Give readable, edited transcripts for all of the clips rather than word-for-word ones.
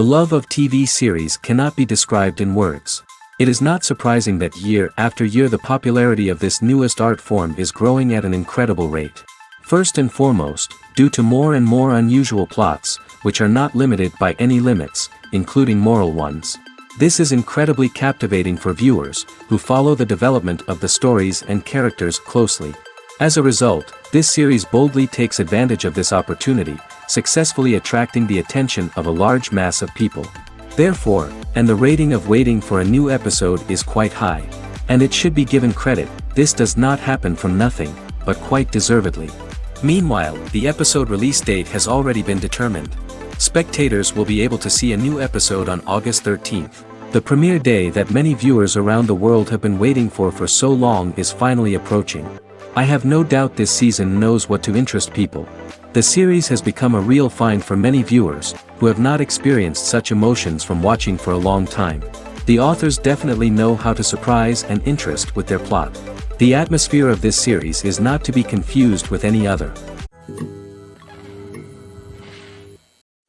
The love of TV series cannot be described in words. It is not surprising that year after year the popularity of this newest art form is growing at an incredible rate. First and foremost, due to more and more unusual plots, which are not limited by any limits, including moral ones. This is incredibly captivating for viewers, who follow the development of the stories and characters closely. As a result, this series boldly takes advantage of this opportunity, successfully attracting the attention of a large mass of people. Therefore, and the rating of waiting for a new episode is quite high. And it should be given credit, this does not happen from nothing, but quite deservedly. Meanwhile, the episode release date has already been determined. Spectators will be able to see a new episode on August 13th. The premiere day that many viewers around the world have been waiting for so long is finally approaching. I have no doubt this season knows what to interest people. The series has become a real find for many viewers, who have not experienced such emotions from watching for a long time. The authors definitely know how to surprise and interest with their plot. The atmosphere of this series is not to be confused with any other.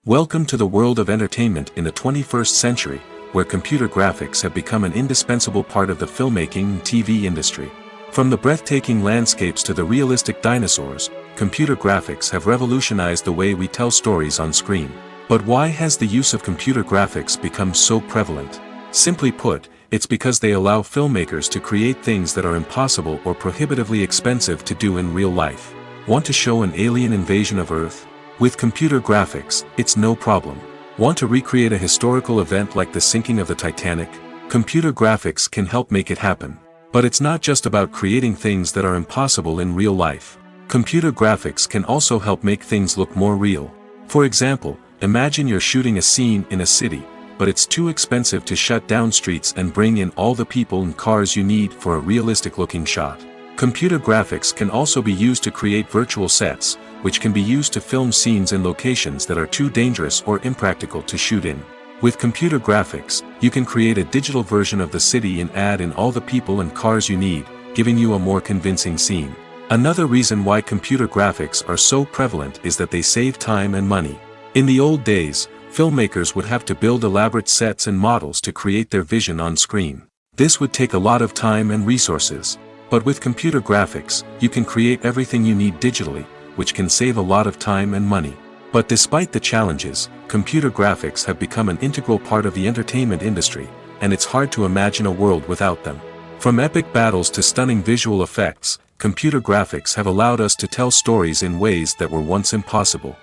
Welcome to the world of entertainment in the 21st century, where computer graphics have become an indispensable part of the filmmaking and TV industry. From the breathtaking landscapes to the realistic dinosaurs, computer graphics have revolutionized the way we tell stories on screen. But why has the use of computer graphics become so prevalent? Simply put, it's because they allow filmmakers to create things that are impossible or prohibitively expensive to do in real life. Want to show an alien invasion of Earth? With computer graphics, it's no problem. Want to recreate a historical event like the sinking of the Titanic? Computer graphics can help make it happen. But it's not just about creating things that are impossible in real life. Computer graphics can also help make things look more real. For example, imagine you're shooting a scene in a city, but it's too expensive to shut down streets and bring in all the people and cars you need for a realistic-looking shot. Computer graphics can also be used to create virtual sets, which can be used to film scenes in locations that are too dangerous or impractical to shoot in. With computer graphics, you can create a digital version of the city and add in all the people and cars you need, giving you a more convincing scene. Another reason why computer graphics are so prevalent is that they save time and money. In the old days, filmmakers would have to build elaborate sets and models to create their vision on screen. This would take a lot of time and resources. But with computer graphics, you can create everything you need digitally, which can save a lot of time and money. But despite the challenges, computer graphics have become an integral part of the entertainment industry, and it's hard to imagine a world without them. From epic battles to stunning visual effects, computer graphics have allowed us to tell stories in ways that were once impossible.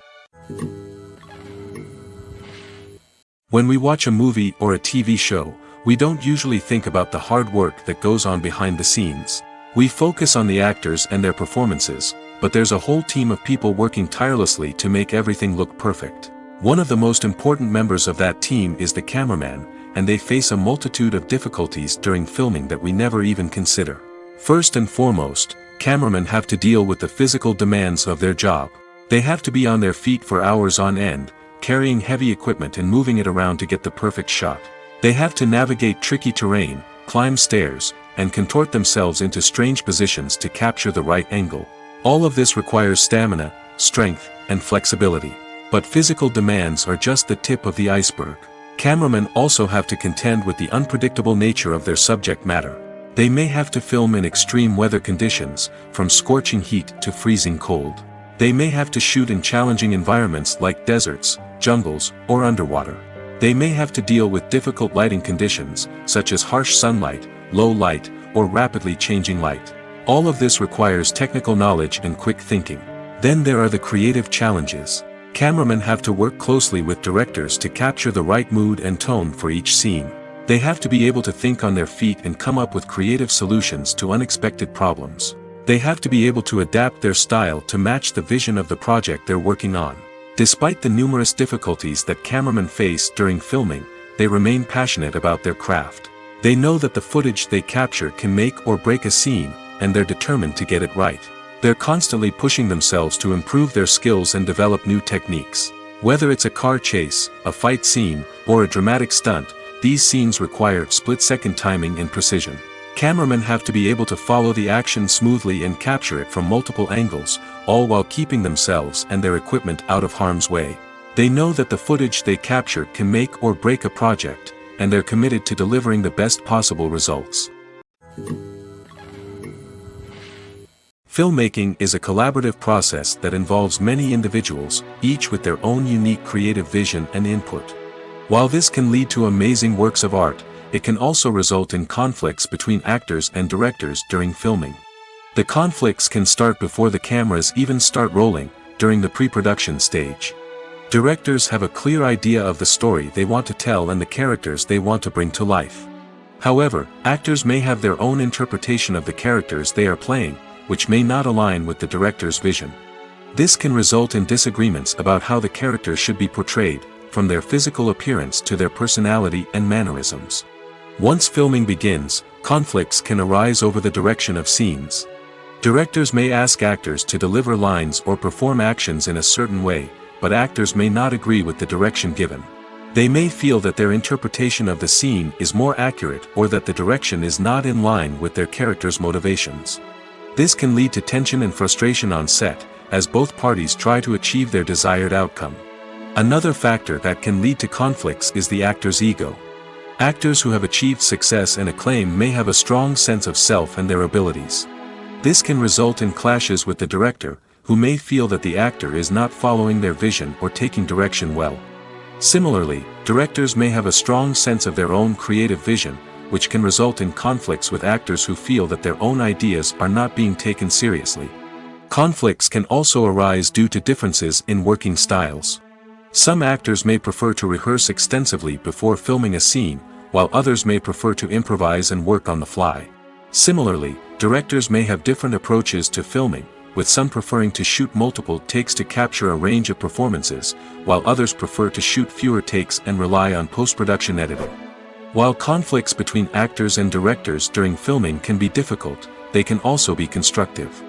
When we watch a movie or a TV show, we don't usually think about the hard work that goes on behind the scenes. We focus on the actors and their performances, but there's a whole team of people working tirelessly to make everything look perfect. One of the most important members of that team is the cameraman, and they face a multitude of difficulties during filming that we never even consider. First and foremost, cameramen have to deal with the physical demands of their job. They have to be on their feet for hours on end, carrying heavy equipment and moving it around to get the perfect shot. They have to navigate tricky terrain, climb stairs, and contort themselves into strange positions to capture the right angle. All of this requires stamina, strength, and flexibility. But physical demands are just the tip of the iceberg. Cameramen also have to contend with the unpredictable nature of their subject matter. They may have to film in extreme weather conditions, from scorching heat to freezing cold. They may have to shoot in challenging environments like deserts, jungles, or underwater. They may have to deal with difficult lighting conditions, such as harsh sunlight, low light, or rapidly changing light. All of this requires technical knowledge and quick thinking. Then there are the creative challenges. Cameramen have to work closely with directors to capture the right mood and tone for each scene. They have to be able to think on their feet and come up with creative solutions to unexpected problems. They have to be able to adapt their style to match the vision of the project they're working on. Despite the numerous difficulties that cameramen face during filming, they remain passionate about their craft. They know that the footage they capture can make or break a scene, and they're determined to get it right. They're constantly pushing themselves to improve their skills and develop new techniques. Whether it's a car chase, a fight scene, or a dramatic stunt, these scenes require split-second timing and precision. Cameramen have to be able to follow the action smoothly and capture it from multiple angles, all while keeping themselves and their equipment out of harm's way. They know that the footage they capture can make or break a project, and they're committed to delivering the best possible results. Filmmaking is a collaborative process that involves many individuals, each with their own unique creative vision and input. While this can lead to amazing works of art, it can also result in conflicts between actors and directors during filming. The conflicts can start before the cameras even start rolling, during the pre-production stage. Directors have a clear idea of the story they want to tell and the characters they want to bring to life. However, actors may have their own interpretation of the characters they are playing, which may not align with the director's vision. This can result in disagreements about how the characters should be portrayed, from their physical appearance to their personality and mannerisms. Once filming begins, conflicts can arise over the direction of scenes. Directors may ask actors to deliver lines or perform actions in a certain way, but actors may not agree with the direction given. They may feel that their interpretation of the scene is more accurate or that the direction is not in line with their character's motivations. This can lead to tension and frustration on set, as both parties try to achieve their desired outcome. Another factor that can lead to conflicts is the actor's ego. Actors who have achieved success and acclaim may have a strong sense of self and their abilities. This can result in clashes with the director, who may feel that the actor is not following their vision or taking direction well. Similarly, directors may have a strong sense of their own creative vision, which can result in conflicts with actors who feel that their own ideas are not being taken seriously. Conflicts can also arise due to differences in working styles. Some actors may prefer to rehearse extensively before filming a scene, while others may prefer to improvise and work on the fly. Similarly, directors may have different approaches to filming, with some preferring to shoot multiple takes to capture a range of performances, while others prefer to shoot fewer takes and rely on post-production editing. While conflicts between actors and directors during filming can be difficult, they can also be constructive.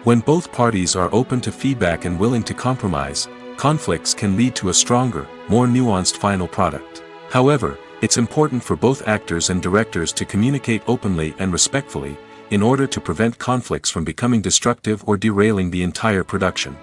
When both parties are open to feedback and willing to compromise, conflicts can lead to a stronger, more nuanced final product. However, it's important for both actors and directors to communicate openly and respectfully, in order to prevent conflicts from becoming destructive or derailing the entire production.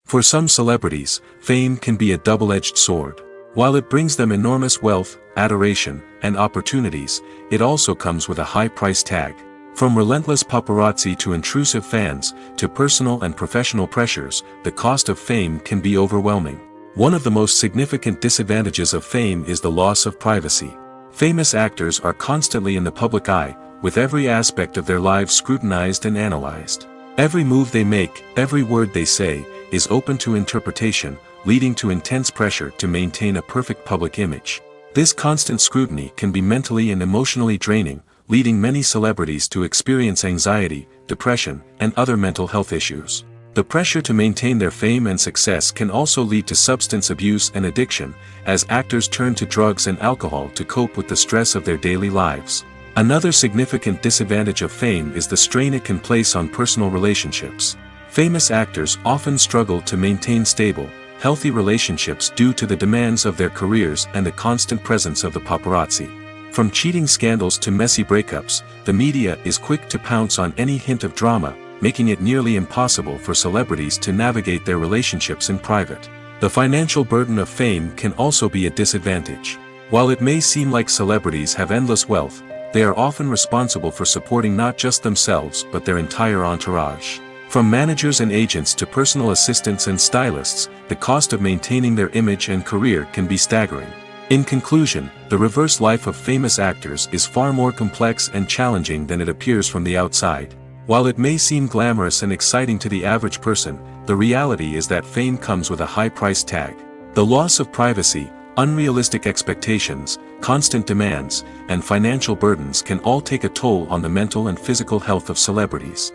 For some celebrities, fame can be a double-edged sword. While it brings them enormous wealth, adoration, and opportunities, it also comes with a high price tag. From relentless paparazzi to intrusive fans, to personal and professional pressures, the cost of fame can be overwhelming. One of the most significant disadvantages of fame is the loss of privacy. Famous actors are constantly in the public eye, with every aspect of their lives scrutinized and analyzed. Every move they make, every word they say, is open to interpretation, leading to intense pressure to maintain a perfect public image. This constant scrutiny can be mentally and emotionally draining, leading many celebrities to experience anxiety, depression, and other mental health issues. The pressure to maintain their fame and success can also lead to substance abuse and addiction, as actors turn to drugs and alcohol to cope with the stress of their daily lives. Another significant disadvantage of fame is the strain it can place on personal relationships. Famous actors often struggle to maintain stable, healthy relationships due to the demands of their careers and the constant presence of the paparazzi. From cheating scandals to messy breakups, the media is quick to pounce on any hint of drama, making it nearly impossible for celebrities to navigate their relationships in private. The financial burden of fame can also be a disadvantage. While it may seem like celebrities have endless wealth, they are often responsible for supporting not just themselves but their entire entourage. From managers and agents to personal assistants and stylists, the cost of maintaining their image and career can be staggering. In conclusion, the reverse life of famous actors is far more complex and challenging than it appears from the outside. While it may seem glamorous and exciting to the average person, the reality is that fame comes with a high price tag. The loss of privacy, unrealistic expectations, constant demands, and financial burdens can all take a toll on the mental and physical health of celebrities.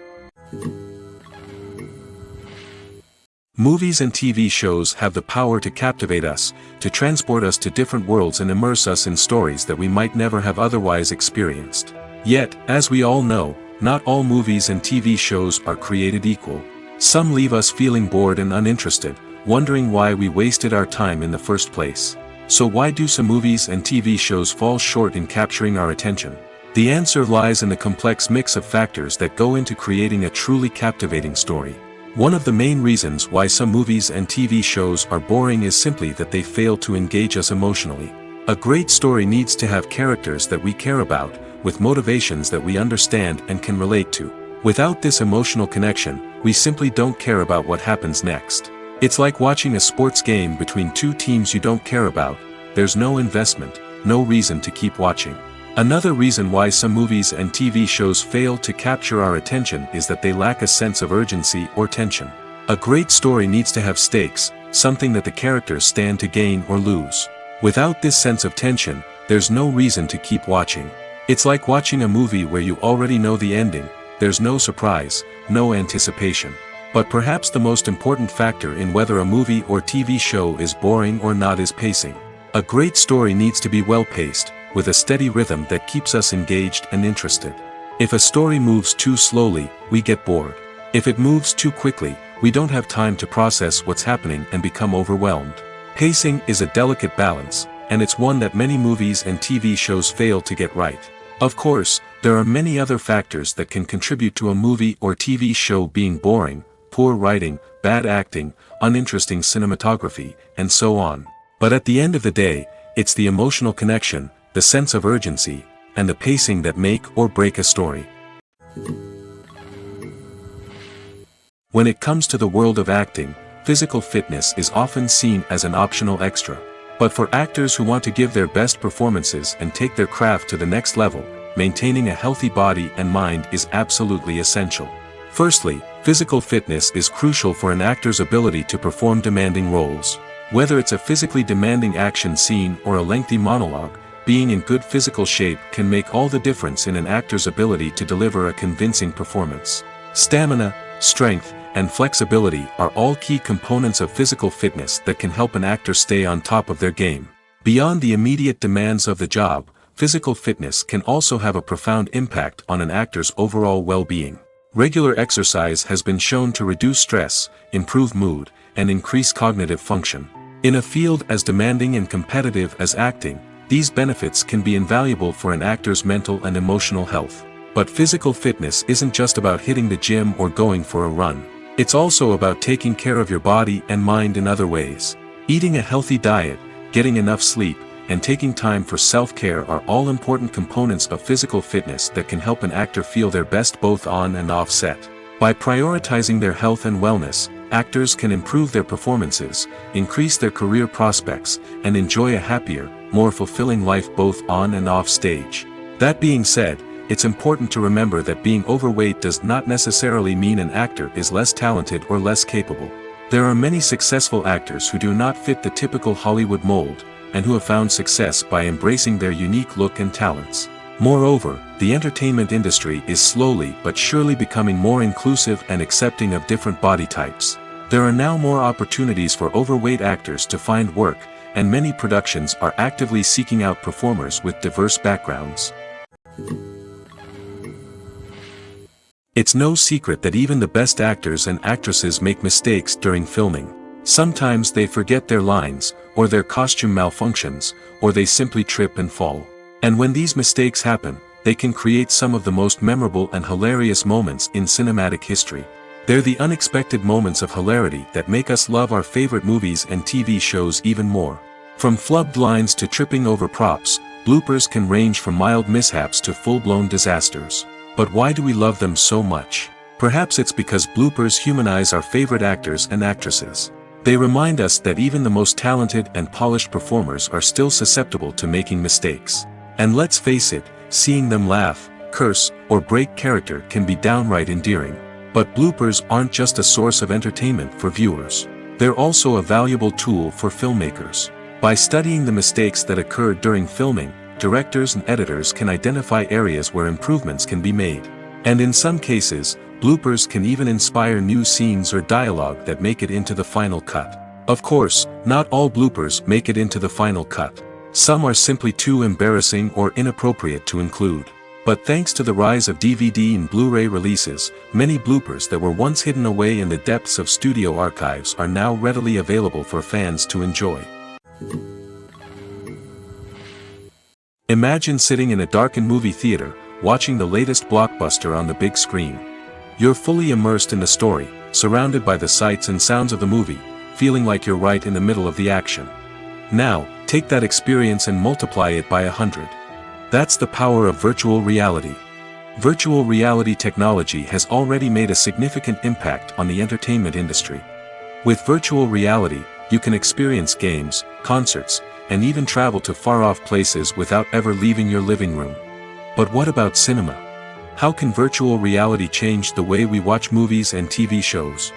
Movies and TV shows have the power to captivate us, to transport us to different worlds and immerse us in stories that we might never have otherwise experienced. Yet, as we all know, not all movies and TV shows are created equal. Some leave us feeling bored and uninterested, wondering why we wasted our time in the first place. So why do some movies and TV shows fall short in capturing our attention? The answer lies in the complex mix of factors that go into creating a truly captivating story. One of the main reasons why some movies and TV shows are boring is simply that they fail to engage us emotionally. A great story needs to have characters that we care about, with motivations that we understand and can relate to. Without this emotional connection, we simply don't care about what happens next. It's like watching a sports game between two teams you don't care about. There's no investment, no reason to keep watching. Another reason why some movies and TV shows fail to capture our attention is that they lack a sense of urgency or tension. A great story needs to have stakes, something that the characters stand to gain or lose. Without this sense of tension, there's no reason to keep watching. It's like watching a movie where you already know the ending. There's no surprise, no anticipation. But perhaps the most important factor in whether a movie or TV show is boring or not is pacing. A great story needs to be well-paced, with a steady rhythm that keeps us engaged and interested. If a story moves too slowly, we get bored. If it moves too quickly, we don't have time to process what's happening and become overwhelmed. Pacing is a delicate balance, and it's one that many movies and TV shows fail to get right. Of course, there are many other factors that can contribute to a movie or TV show being boring: poor writing, bad acting, uninteresting cinematography, and so on. But at the end of the day, it's the emotional connection, the sense of urgency, and the pacing that make or break a story. When it comes to the world of acting, physical fitness is often seen as an optional extra. But for actors who want to give their best performances and take their craft to the next level, maintaining a healthy body and mind is absolutely essential. Firstly, physical fitness is crucial for an actor's ability to perform demanding roles. Whether it's a physically demanding action scene or a lengthy monologue, being in good physical shape can make all the difference in an actor's ability to deliver a convincing performance. Stamina, strength, and flexibility are all key components of physical fitness that can help an actor stay on top of their game. Beyond the immediate demands of the job, physical fitness can also have a profound impact on an actor's overall well-being. Regular exercise has been shown to reduce stress, improve mood, and increase cognitive function. In a field as demanding and competitive as acting, these benefits can be invaluable for an actor's mental and emotional health. But physical fitness isn't just about hitting the gym or going for a run. It's also about taking care of your body and mind in other ways. Eating a healthy diet, getting enough sleep, and taking time for self-care are all important components of physical fitness that can help an actor feel their best both on and off set. By prioritizing their health and wellness, actors can improve their performances, increase their career prospects, and enjoy a happier, more fulfilling life both on and off stage. That being said, it's important to remember that being overweight does not necessarily mean an actor is less talented or less capable. There are many successful actors who do not fit the typical Hollywood mold, and who have found success by embracing their unique look and talents. Moreover, the entertainment industry is slowly but surely becoming more inclusive and accepting of different body types. There are now more opportunities for overweight actors to find work, and many productions are actively seeking out performers with diverse backgrounds. It's no secret that even the best actors and actresses make mistakes during filming. Sometimes they forget their lines, or their costume malfunctions, or they simply trip and fall. And when these mistakes happen, they can create some of the most memorable and hilarious moments in cinematic history. They're the unexpected moments of hilarity that make us love our favorite movies and TV shows even more. From flubbed lines to tripping over props, bloopers can range from mild mishaps to full-blown disasters. But why do we love them so much? Perhaps it's because bloopers humanize our favorite actors and actresses. They remind us that even the most talented and polished performers are still susceptible to making mistakes. And let's face it, seeing them laugh, curse, or break character can be downright endearing. But bloopers aren't just a source of entertainment for viewers. They're also a valuable tool for filmmakers. By studying the mistakes that occurred during filming, directors and editors can identify areas where improvements can be made. And in some cases, bloopers can even inspire new scenes or dialogue that make it into the final cut. Of course, not all bloopers make it into the final cut. Some are simply too embarrassing or inappropriate to include. But thanks to the rise of DVD and Blu-ray releases, many bloopers that were once hidden away in the depths of studio archives are now readily available for fans to enjoy. Imagine sitting in a darkened movie theater, watching the latest blockbuster on the big screen. You're fully immersed in the story, surrounded by the sights and sounds of the movie, feeling like you're right in the middle of the action. Now, take that experience and multiply it by 100. That's the power of virtual reality. Virtual reality technology has already made a significant impact on the entertainment industry. With virtual reality, you can experience games, concerts, and even travel to far-off places without ever leaving your living room. But what about cinema? How can virtual reality change the way we watch movies and TV shows?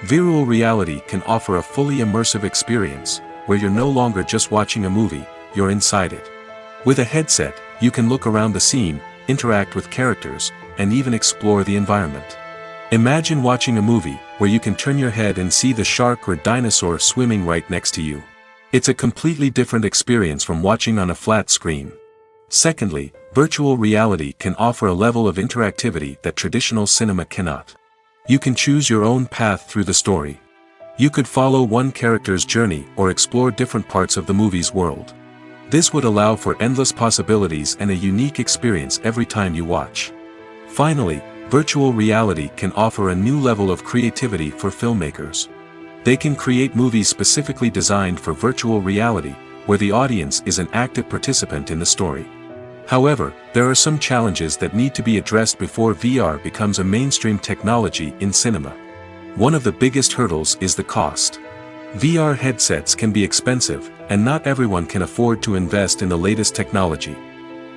Virtual reality can offer a fully immersive experience, where you're no longer just watching a movie, you're inside it. With a headset, you can look around the scene, interact with characters, and even explore the environment. Imagine watching a movie, where you can turn your head and see the shark or dinosaur swimming right next to you. It's a completely different experience from watching on a flat screen. Secondly, virtual reality can offer a level of interactivity that traditional cinema cannot. You can choose your own path through the story. You could follow one character's journey or explore different parts of the movie's world. This would allow for endless possibilities and a unique experience every time you watch. Finally, virtual reality can offer a new level of creativity for filmmakers. They can create movies specifically designed for virtual reality, where the audience is an active participant in the story. However, there are some challenges that need to be addressed before VR becomes a mainstream technology in cinema. One of the biggest hurdles is the cost. VR headsets can be expensive, and not everyone can afford to invest in the latest technology.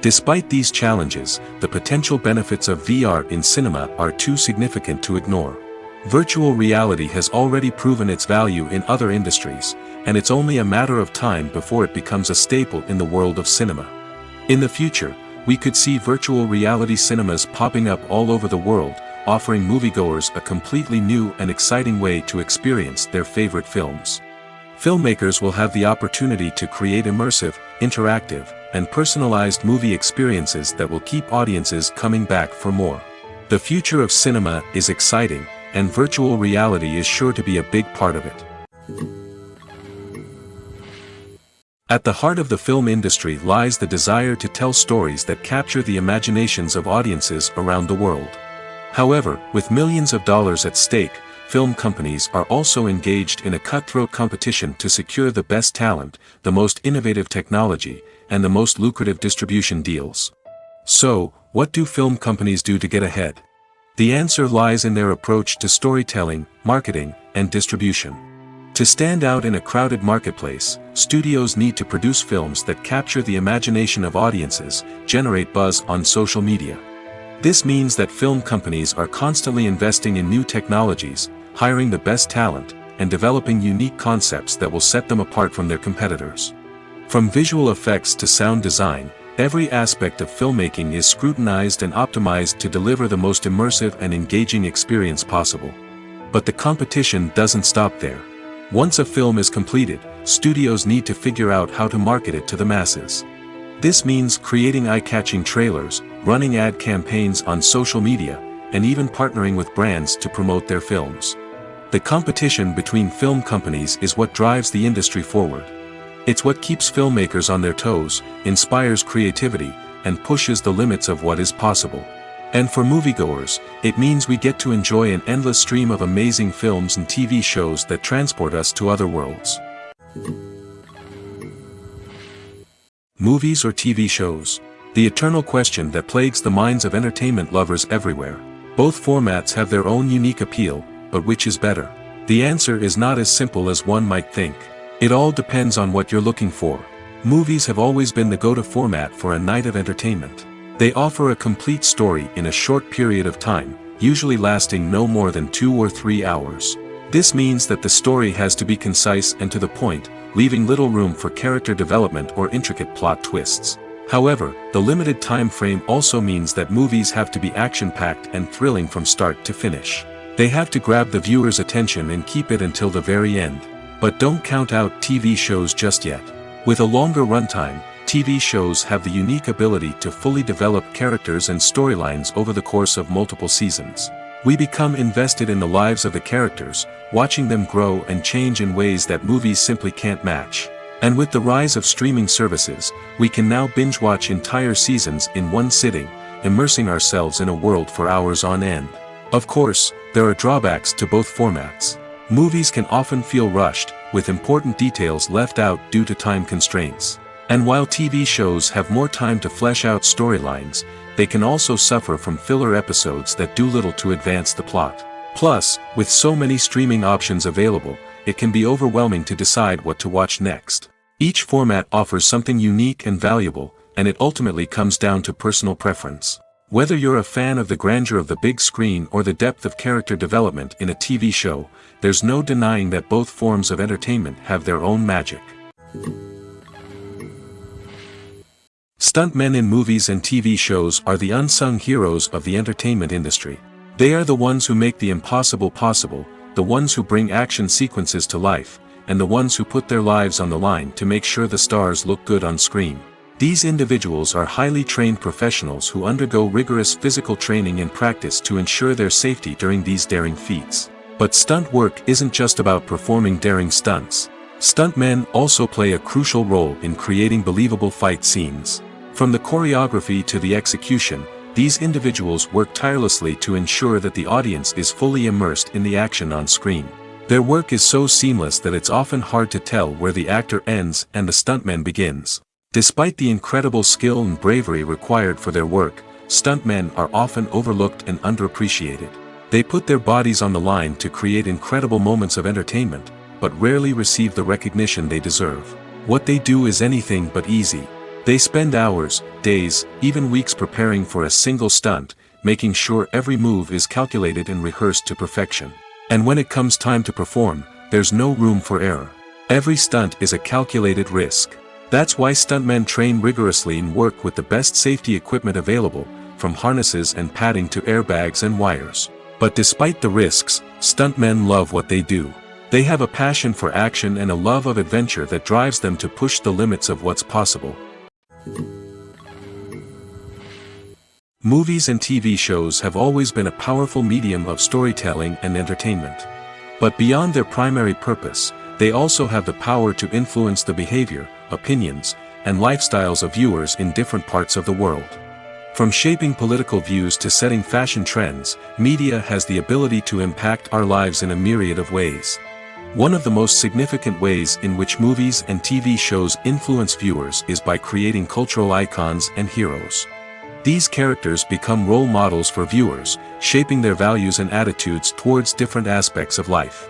Despite these challenges, the potential benefits of VR in cinema are too significant to ignore. Virtual reality has already proven its value in other industries, and it's only a matter of time before it becomes a staple in the world of cinema. In the future, we could see virtual reality cinemas popping up all over the world, offering moviegoers a completely new and exciting way to experience their favorite films. Filmmakers will have the opportunity to create immersive, interactive, and personalized movie experiences that will keep audiences coming back for more. The future of cinema is exciting, and virtual reality is sure to be a big part of it. At the heart of the film industry lies the desire to tell stories that capture the imaginations of audiences around the world. However, with millions of dollars at stake, film companies are also engaged in a cutthroat competition to secure the best talent, the most innovative technology, and the most lucrative distribution deals. So, what do film companies do to get ahead? The answer lies in their approach to storytelling, marketing, and distribution. To stand out in a crowded marketplace, studios need to produce films that capture the imagination of audiences, generate buzz on social media. This means that film companies are constantly investing in new technologies, hiring the best talent, and developing unique concepts that will set them apart from their competitors. From visual effects to sound design, every aspect of filmmaking is scrutinized and optimized to deliver the most immersive and engaging experience possible. But the competition doesn't stop there. Once a film is completed, studios need to figure out how to market it to the masses. This means creating eye-catching trailers, running ad campaigns on social media, and even partnering with brands to promote their films. The competition between film companies is what drives the industry forward. It's what keeps filmmakers on their toes, inspires creativity, and pushes the limits of what is possible. And for moviegoers, it means we get to enjoy an endless stream of amazing films and TV shows that transport us to other worlds. Movies or TV shows? The eternal question that plagues the minds of entertainment lovers everywhere. Both formats have their own unique appeal, but which is better? The answer is not as simple as one might think. It all depends on what you're looking for. Movies have always been the go-to format for a night of entertainment. They offer a complete story in a short period of time, usually lasting no more than 2 or 3 hours. This means that the story has to be concise and to the point, leaving little room for character development or intricate plot twists. However, the limited time frame also means that movies have to be action-packed and thrilling from start to finish. They have to grab the viewer's attention and keep it until the very end. But don't count out TV shows just yet. With a longer runtime, TV shows have the unique ability to fully develop characters and storylines over the course of multiple seasons. We become invested in the lives of the characters, watching them grow and change in ways that movies simply can't match. And with the rise of streaming services, we can now binge-watch entire seasons in one sitting, immersing ourselves in a world for hours on end. Of course, there are drawbacks to both formats. Movies can often feel rushed, with important details left out due to time constraints. And while TV shows have more time to flesh out storylines, they can also suffer from filler episodes that do little to advance the plot. Plus, with so many streaming options available, it can be overwhelming to decide what to watch next. Each format offers something unique and valuable, and it ultimately comes down to personal preference. Whether you're a fan of the grandeur of the big screen or the depth of character development in a TV show, there's no denying that both forms of entertainment have their own magic. Stuntmen in movies and TV shows are the unsung heroes of the entertainment industry. They are the ones who make the impossible possible, the ones who bring action sequences to life, and the ones who put their lives on the line to make sure the stars look good on screen. These individuals are highly trained professionals who undergo rigorous physical training and practice to ensure their safety during these daring feats. But stunt work isn't just about performing daring stunts. Stuntmen also play a crucial role in creating believable fight scenes. From the choreography to the execution, these individuals work tirelessly to ensure that the audience is fully immersed in the action on screen. Their work is so seamless that it's often hard to tell where the actor ends and the stuntman begins. Despite the incredible skill and bravery required for their work, stuntmen are often overlooked and underappreciated. They put their bodies on the line to create incredible moments of entertainment, but rarely receive the recognition they deserve. What they do is anything but easy. They spend hours, days, even weeks preparing for a single stunt, making sure every move is calculated and rehearsed to perfection. And when it comes time to perform, there's no room for error. Every stunt is a calculated risk. That's why stuntmen train rigorously and work with the best safety equipment available, from harnesses and padding to airbags and wires. But despite the risks, stuntmen love what they do. They have a passion for action and a love of adventure that drives them to push the limits of what's possible. Movies and TV shows have always been a powerful medium of storytelling and entertainment. But beyond their primary purpose, they also have the power to influence the behavior, opinions, and lifestyles of viewers in different parts of the world. From shaping political views to setting fashion trends, media has the ability to impact our lives in a myriad of ways. One of the most significant ways in which movies and TV shows influence viewers is by creating cultural icons and heroes. These characters become role models for viewers, shaping their values and attitudes towards different aspects of life.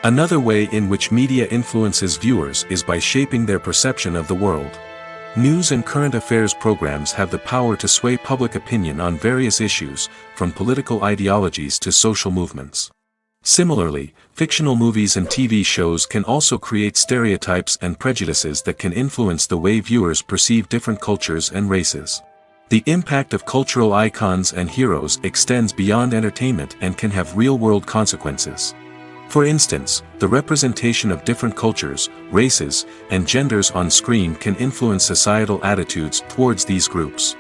Another way in which media influences viewers is by shaping their perception of the world. News and current affairs programs have the power to sway public opinion on various issues, from political ideologies to social movements. Similarly, fictional movies and TV shows can also create stereotypes and prejudices that can influence the way viewers perceive different cultures and races. The impact of cultural icons and heroes extends beyond entertainment and can have real-world consequences. For instance, the representation of different cultures, races, and genders on screen can influence societal attitudes towards these groups.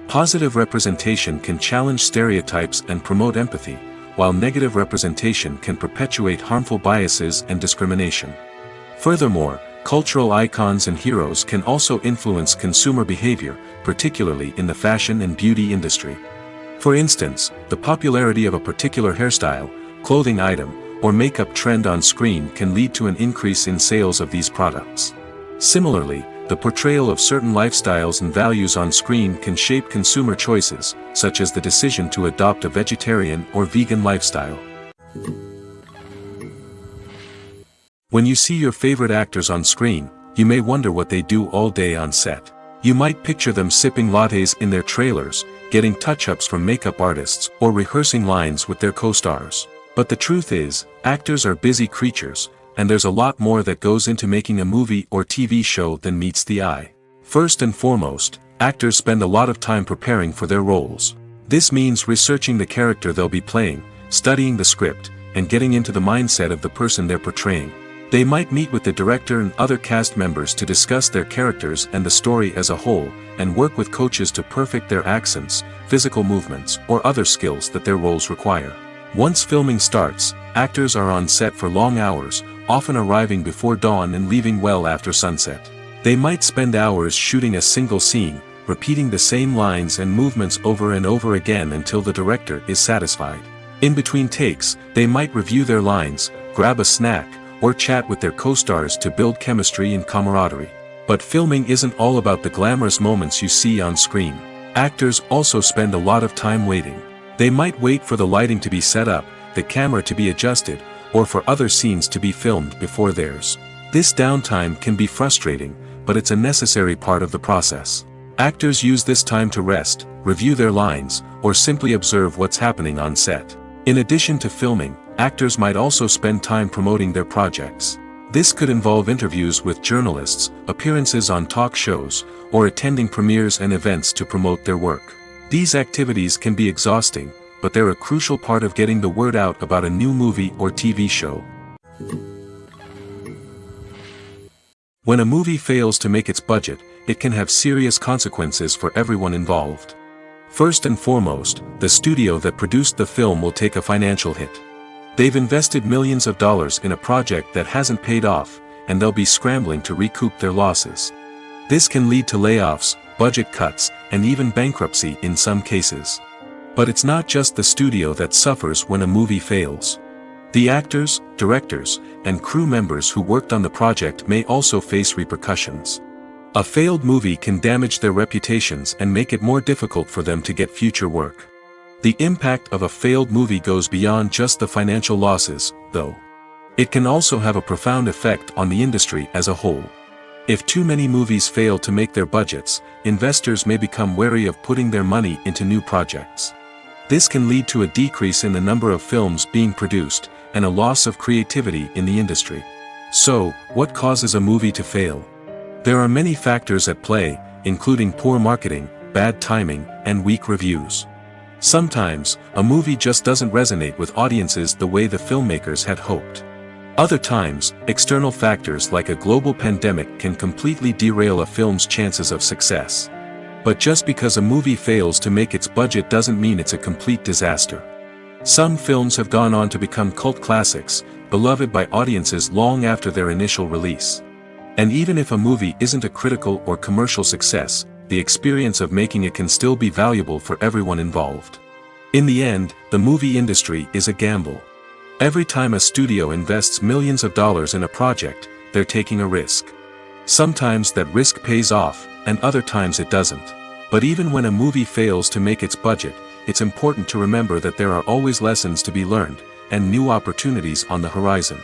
Positive representation can challenge stereotypes and promote empathy, while negative representation can perpetuate harmful biases and discrimination. Furthermore, cultural icons and heroes can also influence consumer behavior, particularly in the fashion and beauty industry. For instance, the popularity of a particular hairstyle, clothing item, or makeup trend on screen can lead to an increase in sales of these products. Similarly, the portrayal of certain lifestyles and values on screen can shape consumer choices, such as the decision to adopt a vegetarian or vegan lifestyle. When you see your favorite actors on screen, you may wonder what they do all day on set. You might picture them sipping lattes in their trailers, getting touch-ups from makeup artists, or rehearsing lines with their co-stars. But the truth is, actors are busy creatures, and there's a lot more that goes into making a movie or TV show than meets the eye. First and foremost, actors spend a lot of time preparing for their roles. This means researching the character they'll be playing, studying the script, and getting into the mindset of the person they're portraying. They might meet with the director and other cast members to discuss their characters and the story as a whole, and work with coaches to perfect their accents, physical movements, or other skills that their roles require. Once filming starts, actors are on set for long hours, often arriving before dawn and leaving well after sunset. They might spend hours shooting a single scene, repeating the same lines and movements over and over again until the director is satisfied. In between takes, they might review their lines, grab a snack, or chat with their co-stars to build chemistry and camaraderie. But filming isn't all about the glamorous moments you see on screen. Actors also spend a lot of time waiting. They might wait for the lighting to be set up, the camera to be adjusted, or for other scenes to be filmed before theirs. This downtime can be frustrating, but it's a necessary part of the process. Actors use this time to rest, review their lines, or simply observe what's happening on set. In addition to filming, actors might also spend time promoting their projects. This could involve interviews with journalists, appearances on talk shows, or attending premieres and events to promote their work. These activities can be exhausting, but they're a crucial part of getting the word out about a new movie or TV show. When a movie fails to make its budget, it can have serious consequences for everyone involved. First and foremost, the studio that produced the film will take a financial hit. They've invested millions of dollars in a project that hasn't paid off, and they'll be scrambling to recoup their losses. This can lead to layoffs, budget cuts, and even bankruptcy in some cases. But it's not just the studio that suffers when a movie fails. The actors, directors, and crew members who worked on the project may also face repercussions. A failed movie can damage their reputations and make it more difficult for them to get future work. The impact of a failed movie goes beyond just the financial losses, though. It can also have a profound effect on the industry as a whole. If too many movies fail to make their budgets, investors may become wary of putting their money into new projects. This can lead to a decrease in the number of films being produced, and a loss of creativity in the industry. So, what causes a movie to fail? There are many factors at play, including poor marketing, bad timing, and weak reviews. Sometimes, a movie just doesn't resonate with audiences the way the filmmakers had hoped. Other times, external factors like a global pandemic can completely derail a film's chances of success. But just because a movie fails to make its budget doesn't mean it's a complete disaster. Some films have gone on to become cult classics, beloved by audiences long after their initial release. And even if a movie isn't a critical or commercial success, the experience of making it can still be valuable for everyone involved. In the end, the movie industry is a gamble. Every time a studio invests millions of dollars in a project, they're taking a risk. Sometimes that risk pays off, and other times it doesn't. But even when a movie fails to make its budget, it's important to remember that there are always lessons to be learned, and new opportunities on the horizon.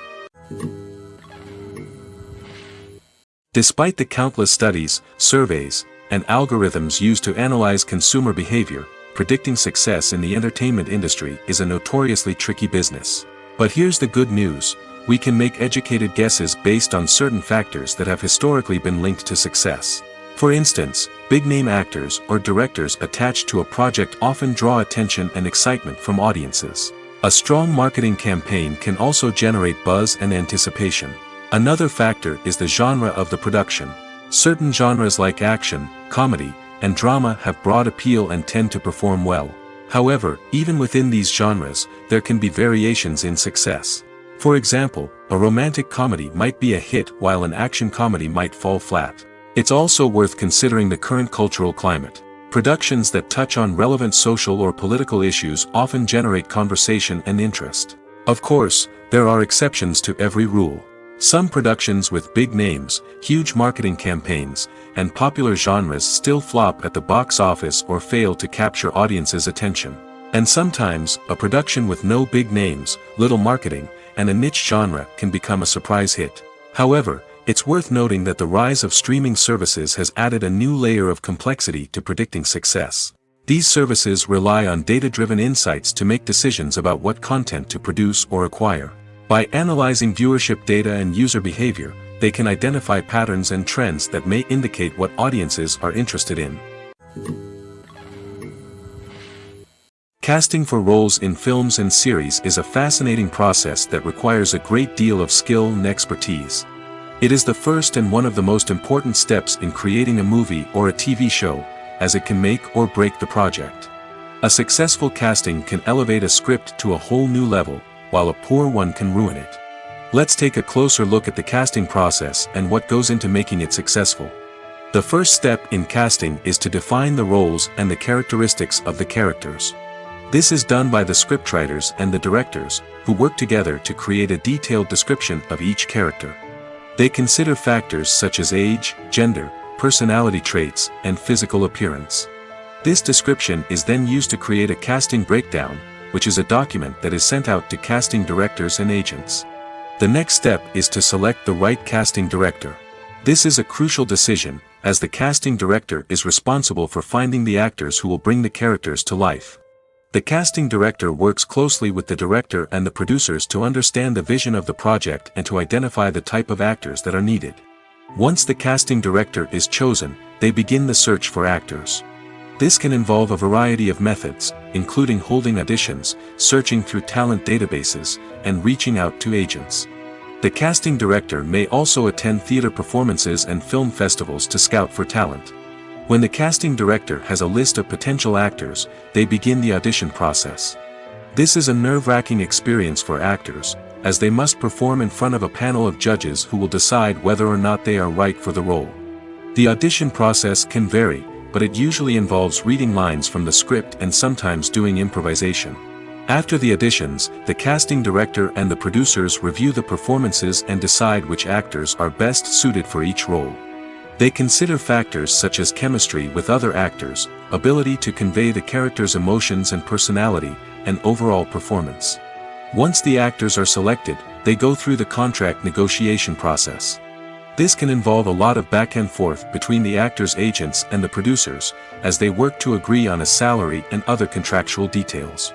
Despite the countless studies, surveys, and algorithms used to analyze consumer behavior, predicting success in the entertainment industry is a notoriously tricky business. But here's the good news: we can make educated guesses based on certain factors that have historically been linked to success. For instance, big-name actors or directors attached to a project often draw attention and excitement from audiences. A strong marketing campaign can also generate buzz and anticipation. Another factor is the genre of the production. Certain genres like action, comedy, and drama have broad appeal and tend to perform well. However, even within these genres, there can be variations in success. For example, a romantic comedy might be a hit while an action comedy might fall flat. It's also worth considering the current cultural climate. Productions that touch on relevant social or political issues often generate conversation and interest. Of course, there are exceptions to every rule. Some productions with big names, huge marketing campaigns, and popular genres still flop at the box office or fail to capture audiences' attention. And sometimes, a production with no big names, little marketing, and a niche genre can become a surprise hit. However, it's worth noting that the rise of streaming services has added a new layer of complexity to predicting success. These services rely on data-driven insights to make decisions about what content to produce or acquire. By analyzing viewership data and user behavior, they can identify patterns and trends that may indicate what audiences are interested in. Casting for roles in films and series is a fascinating process that requires a great deal of skill and expertise. It is the first and one of the most important steps in creating a movie or a TV show, as it can make or break the project. A successful casting can elevate a script to a whole new level, while a poor one can ruin it. Let's take a closer look at the casting process and what goes into making it successful. The first step in casting is to define the roles and the characteristics of the characters. This is done by the scriptwriters and the directors, who work together to create a detailed description of each character. They consider factors such as age, gender, personality traits, and physical appearance. This description is then used to create a casting breakdown, which is a document that is sent out to casting directors and agents. The next step is to select the right casting director. This is a crucial decision, as the casting director is responsible for finding the actors who will bring the characters to life. The casting director works closely with the director and the producers to understand the vision of the project and to identify the type of actors that are needed. Once the casting director is chosen, they begin the search for actors. This can involve a variety of methods, including holding auditions, searching through talent databases, and reaching out to agents. The casting director may also attend theater performances and film festivals to scout for talent. When the casting director has a list of potential actors, they begin the audition process. This is a nerve-wracking experience for actors, as they must perform in front of a panel of judges who will decide whether or not they are right for the role. The audition process can vary, but it usually involves reading lines from the script and sometimes doing improvisation. After the auditions, the casting director and the producers review the performances and decide which actors are best suited for each role. They consider factors such as chemistry with other actors, ability to convey the character's emotions and personality, and overall performance. Once the actors are selected, they go through the contract negotiation process. This can involve a lot of back and forth between the actors' agents and the producers, as they work to agree on a salary and other contractual details.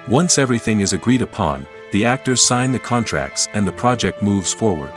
Once everything is agreed upon, the actors sign the contracts and the project moves forward.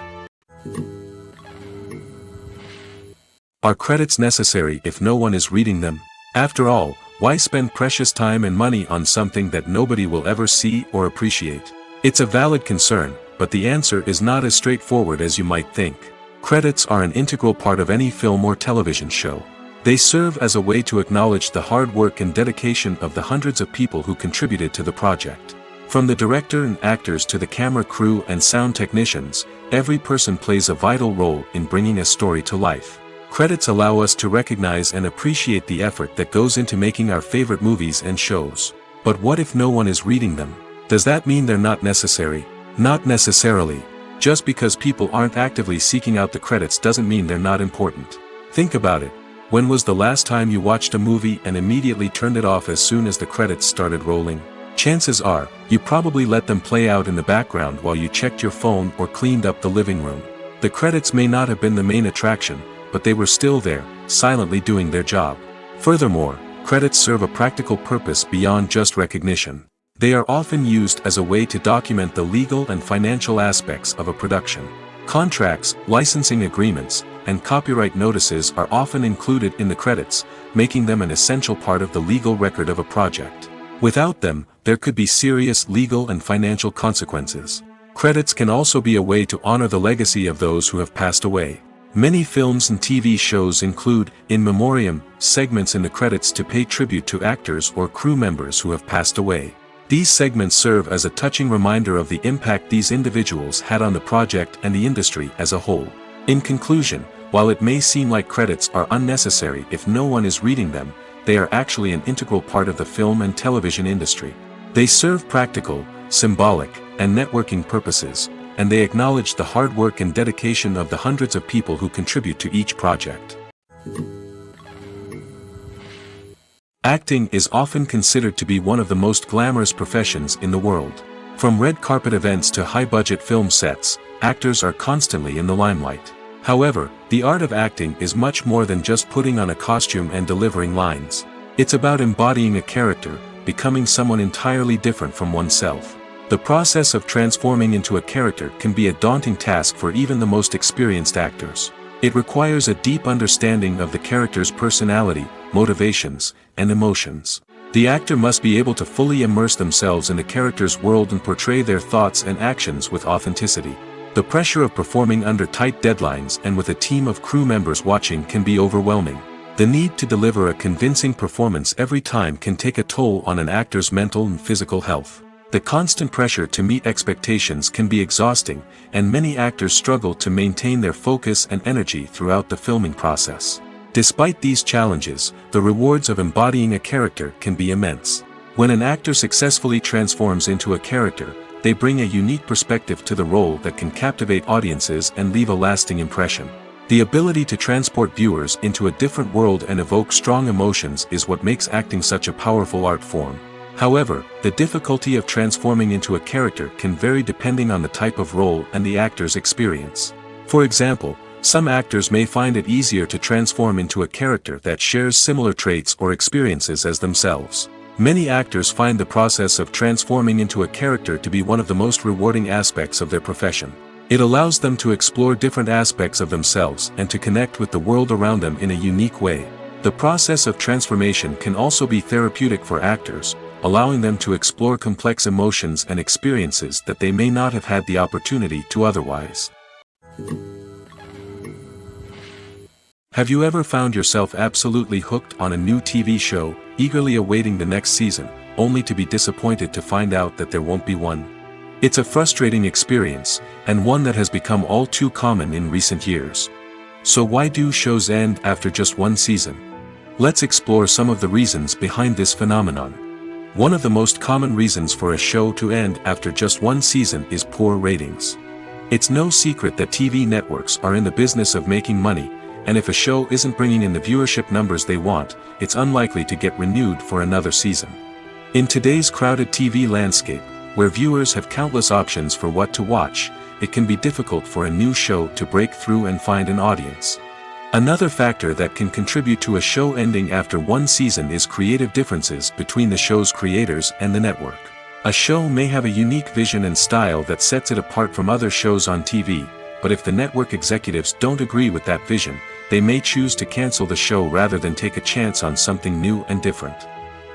Are credits necessary if no one is reading them? After all, why spend precious time and money on something that nobody will ever see or appreciate? It's a valid concern, but the answer is not as straightforward as you might think. Credits are an integral part of any film or television show. They serve as a way to acknowledge the hard work and dedication of the hundreds of people who contributed to the project. From the director and actors to the camera crew and sound technicians, every person plays a vital role in bringing a story to life. Credits allow us to recognize and appreciate the effort that goes into making our favorite movies and shows. But what if no one is reading them? Does that mean they're not necessary? Not necessarily. Just because people aren't actively seeking out the credits doesn't mean they're not important. Think about it. When was the last time you watched a movie and immediately turned it off as soon as the credits started rolling? Chances are, you probably let them play out in the background while you checked your phone or cleaned up the living room. The credits may not have been the main attraction, but they were still there, silently doing their job. Furthermore, credits serve a practical purpose beyond just recognition. They are often used as a way to document the legal and financial aspects of a production. Contracts, licensing agreements, and copyright notices are often included in the credits, making them an essential part of the legal record of a project. Without them, there could be serious legal and financial consequences. Credits can also be a way to honor the legacy of those who have passed away. Many films and TV shows include, in memoriam, segments in the credits to pay tribute to actors or crew members who have passed away. These segments serve as a touching reminder of the impact these individuals had on the project and the industry as a whole. In conclusion, while it may seem like credits are unnecessary if no one is reading them, they are actually an integral part of the film and television industry. They serve practical, symbolic, and networking purposes, and they acknowledge the hard work and dedication of the hundreds of people who contribute to each project. Acting is often considered to be one of the most glamorous professions in the world. From red carpet events to high-budget film sets, actors are constantly in the limelight. However, the art of acting is much more than just putting on a costume and delivering lines. It's about embodying a character, becoming someone entirely different from oneself. The process of transforming into a character can be a daunting task for even the most experienced actors. It requires a deep understanding of the character's personality, motivations, and emotions. The actor must be able to fully immerse themselves in the character's world and portray their thoughts and actions with authenticity. The pressure of performing under tight deadlines and with a team of crew members watching can be overwhelming. The need to deliver a convincing performance every time can take a toll on an actor's mental and physical health. The constant pressure to meet expectations can be exhausting, and many actors struggle to maintain their focus and energy throughout the filming process. Despite these challenges, the rewards of embodying a character can be immense. When an actor successfully transforms into a character, they bring a unique perspective to the role that can captivate audiences and leave a lasting impression. The ability to transport viewers into a different world and evoke strong emotions is what makes acting such a powerful art form. However, the difficulty of transforming into a character can vary depending on the type of role and the actor's experience. For example, some actors may find it easier to transform into a character that shares similar traits or experiences as themselves. Many actors find the process of transforming into a character to be one of the most rewarding aspects of their profession. It allows them to explore different aspects of themselves and to connect with the world around them in a unique way. The process of transformation can also be therapeutic for actors, allowing them to explore complex emotions and experiences that they may not have had the opportunity to otherwise. Have you ever found yourself absolutely hooked on a new TV show, eagerly awaiting the next season, only to be disappointed to find out that there won't be one? It's a frustrating experience, and one that has become all too common in recent years. So why do shows end after just one season? Let's explore some of the reasons behind this phenomenon. One of the most common reasons for a show to end after just one season is poor ratings. It's no secret that TV networks are in the business of making money, and if a show isn't bringing in the viewership numbers they want, it's unlikely to get renewed for another season. In today's crowded TV landscape, where viewers have countless options for what to watch, it can be difficult for a new show to break through and find an audience. Another factor that can contribute to a show ending after one season is creative differences between the show's creators and the network. A show may have a unique vision and style that sets it apart from other shows on TV, but if the network executives don't agree with that vision, they may choose to cancel the show rather than take a chance on something new and different.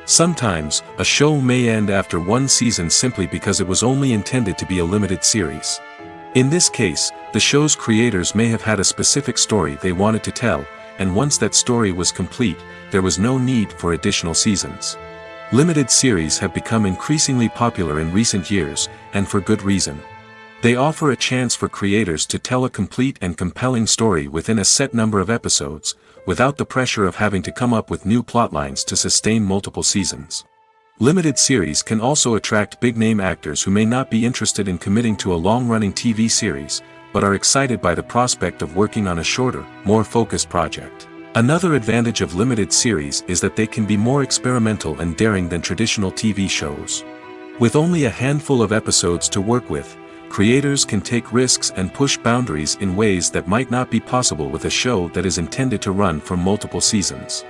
Sometimes, a show may end after one season simply because it was only intended to be a limited series. In this case, the show's creators may have had a specific story they wanted to tell, and once that story was complete, there was no need for additional seasons. Limited series have become increasingly popular in recent years, and for good reason. They offer a chance for creators to tell a complete and compelling story within a set number of episodes, without the pressure of having to come up with new plotlines to sustain multiple seasons. Limited series can also attract big-name actors who may not be interested in committing to a long-running TV series, but are excited by the prospect of working on a shorter, more focused project. Another advantage of limited series is that they can be more experimental and daring than traditional TV shows. With only a handful of episodes to work with, creators can take risks and push boundaries in ways that might not be possible with a show that is intended to run for multiple seasons.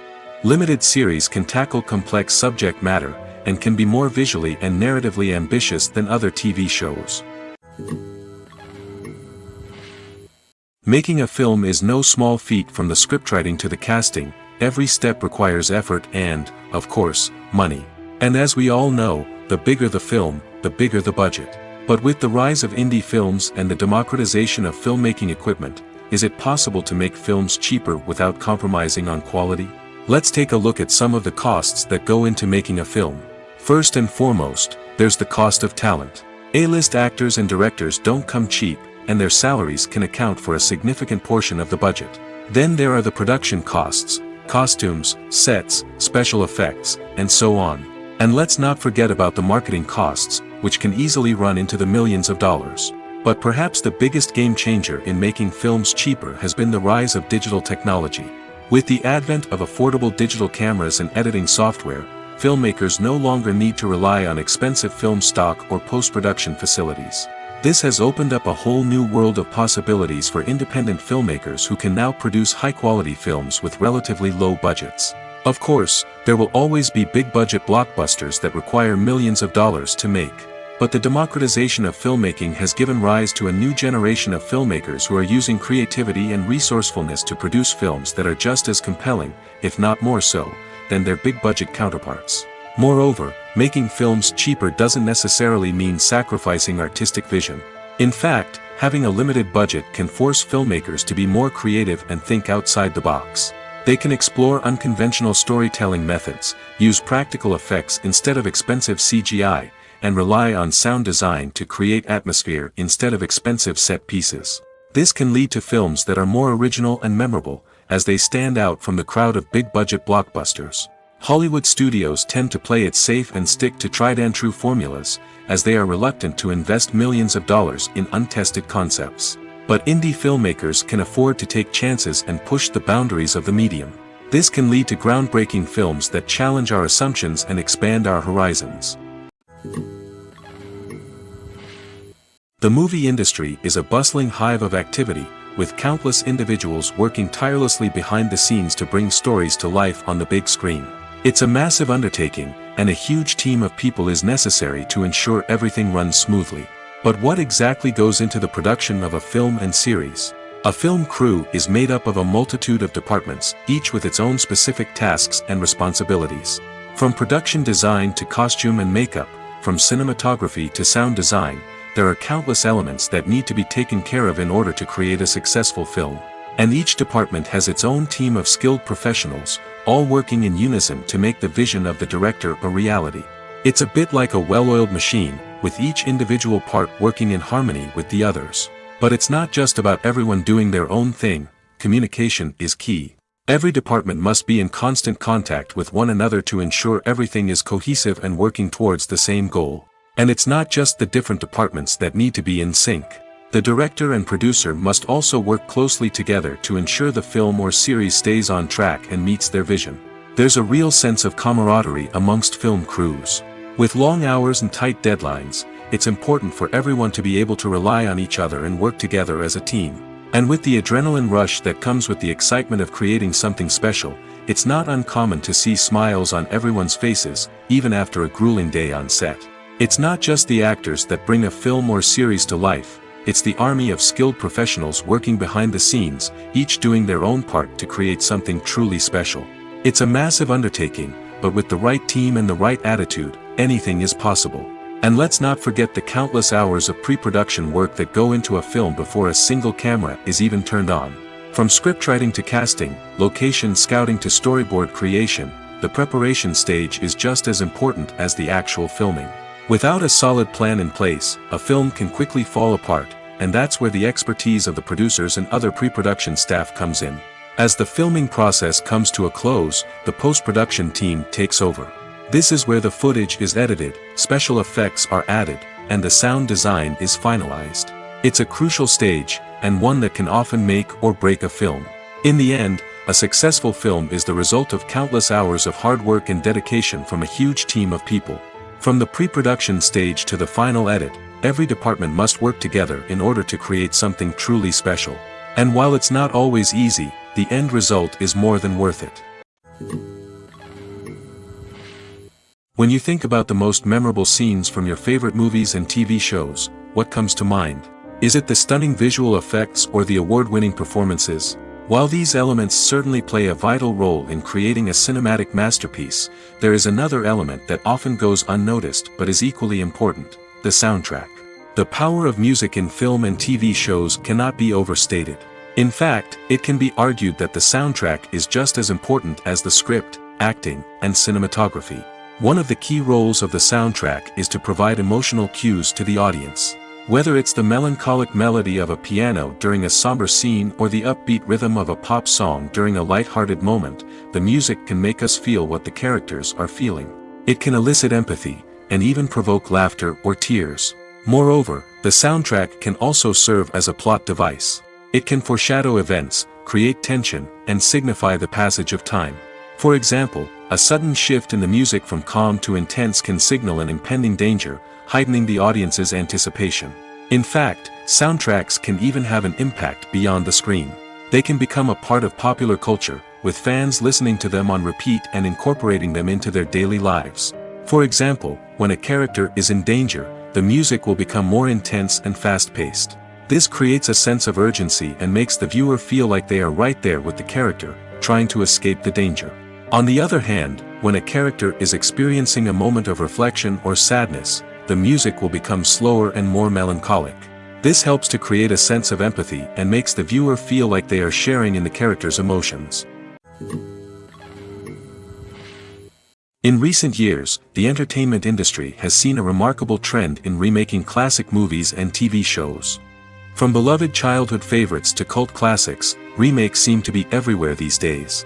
Limited series can tackle complex subject matter, and can be more visually and narratively ambitious than other TV shows. Making a film is no small feat. From the scriptwriting to the casting, every step requires effort and, of course, money. And as we all know, the bigger the film, the bigger the budget. But with the rise of indie films and the democratization of filmmaking equipment, is it possible to make films cheaper without compromising on quality? Let's take a look at some of the costs that go into making a film. First and foremost, there's the cost of talent. A-list actors and directors don't come cheap, and their salaries can account for a significant portion of the budget. Then there are the production costs, costumes, sets, special effects, and so on. And let's not forget about the marketing costs, which can easily run into the millions of dollars. But perhaps the biggest game changer in making films cheaper has been the rise of digital technology. With the advent of affordable digital cameras and editing software, filmmakers no longer need to rely on expensive film stock or post-production facilities. This has opened up a whole new world of possibilities for independent filmmakers who can now produce high-quality films with relatively low budgets. Of course, there will always be big-budget blockbusters that require millions of dollars to make. But the democratization of filmmaking has given rise to a new generation of filmmakers who are using creativity and resourcefulness to produce films that are just as compelling, if not more so, than their big-budget counterparts. Moreover, making films cheaper doesn't necessarily mean sacrificing artistic vision. In fact, having a limited budget can force filmmakers to be more creative and think outside the box. They can explore unconventional storytelling methods, use practical effects instead of expensive CGI, and rely on sound design to create atmosphere instead of expensive set pieces. This can lead to films that are more original and memorable, as they stand out from the crowd of big-budget blockbusters. Hollywood studios tend to play it safe and stick to tried-and-true formulas, as they are reluctant to invest millions of dollars in untested concepts. But indie filmmakers can afford to take chances and push the boundaries of the medium. This can lead to groundbreaking films that challenge our assumptions and expand our horizons. The movie industry is a bustling hive of activity, with countless individuals working tirelessly behind the scenes to bring stories to life on the big screen. It's a massive undertaking, and a huge team of people is necessary to ensure everything runs smoothly. But what exactly goes into the production of a film and series? A film crew is made up of a multitude of departments, each with its own specific tasks and responsibilities. From production design to costume and makeup, from cinematography to sound design, there are countless elements that need to be taken care of in order to create a successful film. And each department has its own team of skilled professionals, all working in unison to make the vision of the director a reality. It's a bit like a well-oiled machine, with each individual part working in harmony with the others. But it's not just about everyone doing their own thing. Communication is key. Every department must be in constant contact with one another to ensure everything is cohesive and working towards the same goal. And it's not just the different departments that need to be in sync. The director and producer must also work closely together to ensure the film or series stays on track and meets their vision. There's a real sense of camaraderie amongst film crews. With long hours and tight deadlines, it's important for everyone to be able to rely on each other and work together as a team. And with the adrenaline rush that comes with the excitement of creating something special, it's not uncommon to see smiles on everyone's faces, even after a grueling day on set. It's not just the actors that bring a film or series to life. It's the army of skilled professionals working behind the scenes, each doing their own part to create something truly special. It's a massive undertaking, but with the right team and the right attitude, anything is possible. And let's not forget the countless hours of pre-production work that go into a film before a single camera is even turned on. From scriptwriting to casting, location scouting to storyboard creation, the preparation stage is just as important as the actual filming. Without a solid plan in place, a film can quickly fall apart, and that's where the expertise of the producers and other pre-production staff comes in. As the filming process comes to a close, the post-production team takes over. This is where the footage is edited, special effects are added, and the sound design is finalized. It's a crucial stage, and one that can often make or break a film. In the end, a successful film is the result of countless hours of hard work and dedication from a huge team of people. From the pre-production stage to the final edit, every department must work together in order to create something truly special. And while it's not always easy, the end result is more than worth it. When you think about the most memorable scenes from your favorite movies and TV shows, what comes to mind? Is it the stunning visual effects or the award-winning performances? While these elements certainly play a vital role in creating a cinematic masterpiece, there is another element that often goes unnoticed but is equally important: the soundtrack. The power of music in film and TV shows cannot be overstated. In fact, it can be argued that the soundtrack is just as important as the script, acting, and cinematography. One of the key roles of the soundtrack is to provide emotional cues to the audience. Whether it's the melancholic melody of a piano during a somber scene or the upbeat rhythm of a pop song during a light-hearted moment, the music can make us feel what the characters are feeling. It can elicit empathy, and even provoke laughter or tears. Moreover, the soundtrack can also serve as a plot device. It can foreshadow events, create tension, and signify the passage of time. For example, a sudden shift in the music from calm to intense can signal an impending danger, heightening the audience's anticipation. In fact, soundtracks can even have an impact beyond the screen. They can become a part of popular culture, with fans listening to them on repeat and incorporating them into their daily lives. For example, when a character is in danger, the music will become more intense and fast-paced. This creates a sense of urgency and makes the viewer feel like they are right there with the character, trying to escape the danger. On the other hand, when a character is experiencing a moment of reflection or sadness, the music will become slower and more melancholic. This helps to create a sense of empathy and makes the viewer feel like they are sharing in the character's emotions. In recent years, the entertainment industry has seen a remarkable trend in remaking classic movies and TV shows. From beloved childhood favorites to cult classics, remakes seem to be everywhere these days.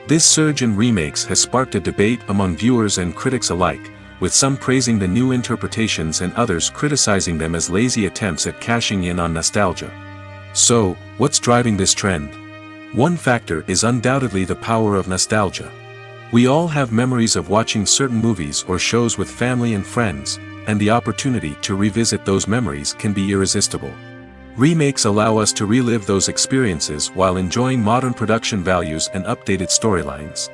This surge in remakes has sparked a debate among viewers and critics alike, with some praising the new interpretations and others criticizing them as lazy attempts at cashing in on nostalgia. So, what's driving this trend? One factor is undoubtedly the power of nostalgia. We all have memories of watching certain movies or shows with family and friends, and the opportunity to revisit those memories can be irresistible. Remakes allow us to relive those experiences while enjoying modern production values and updated storylines.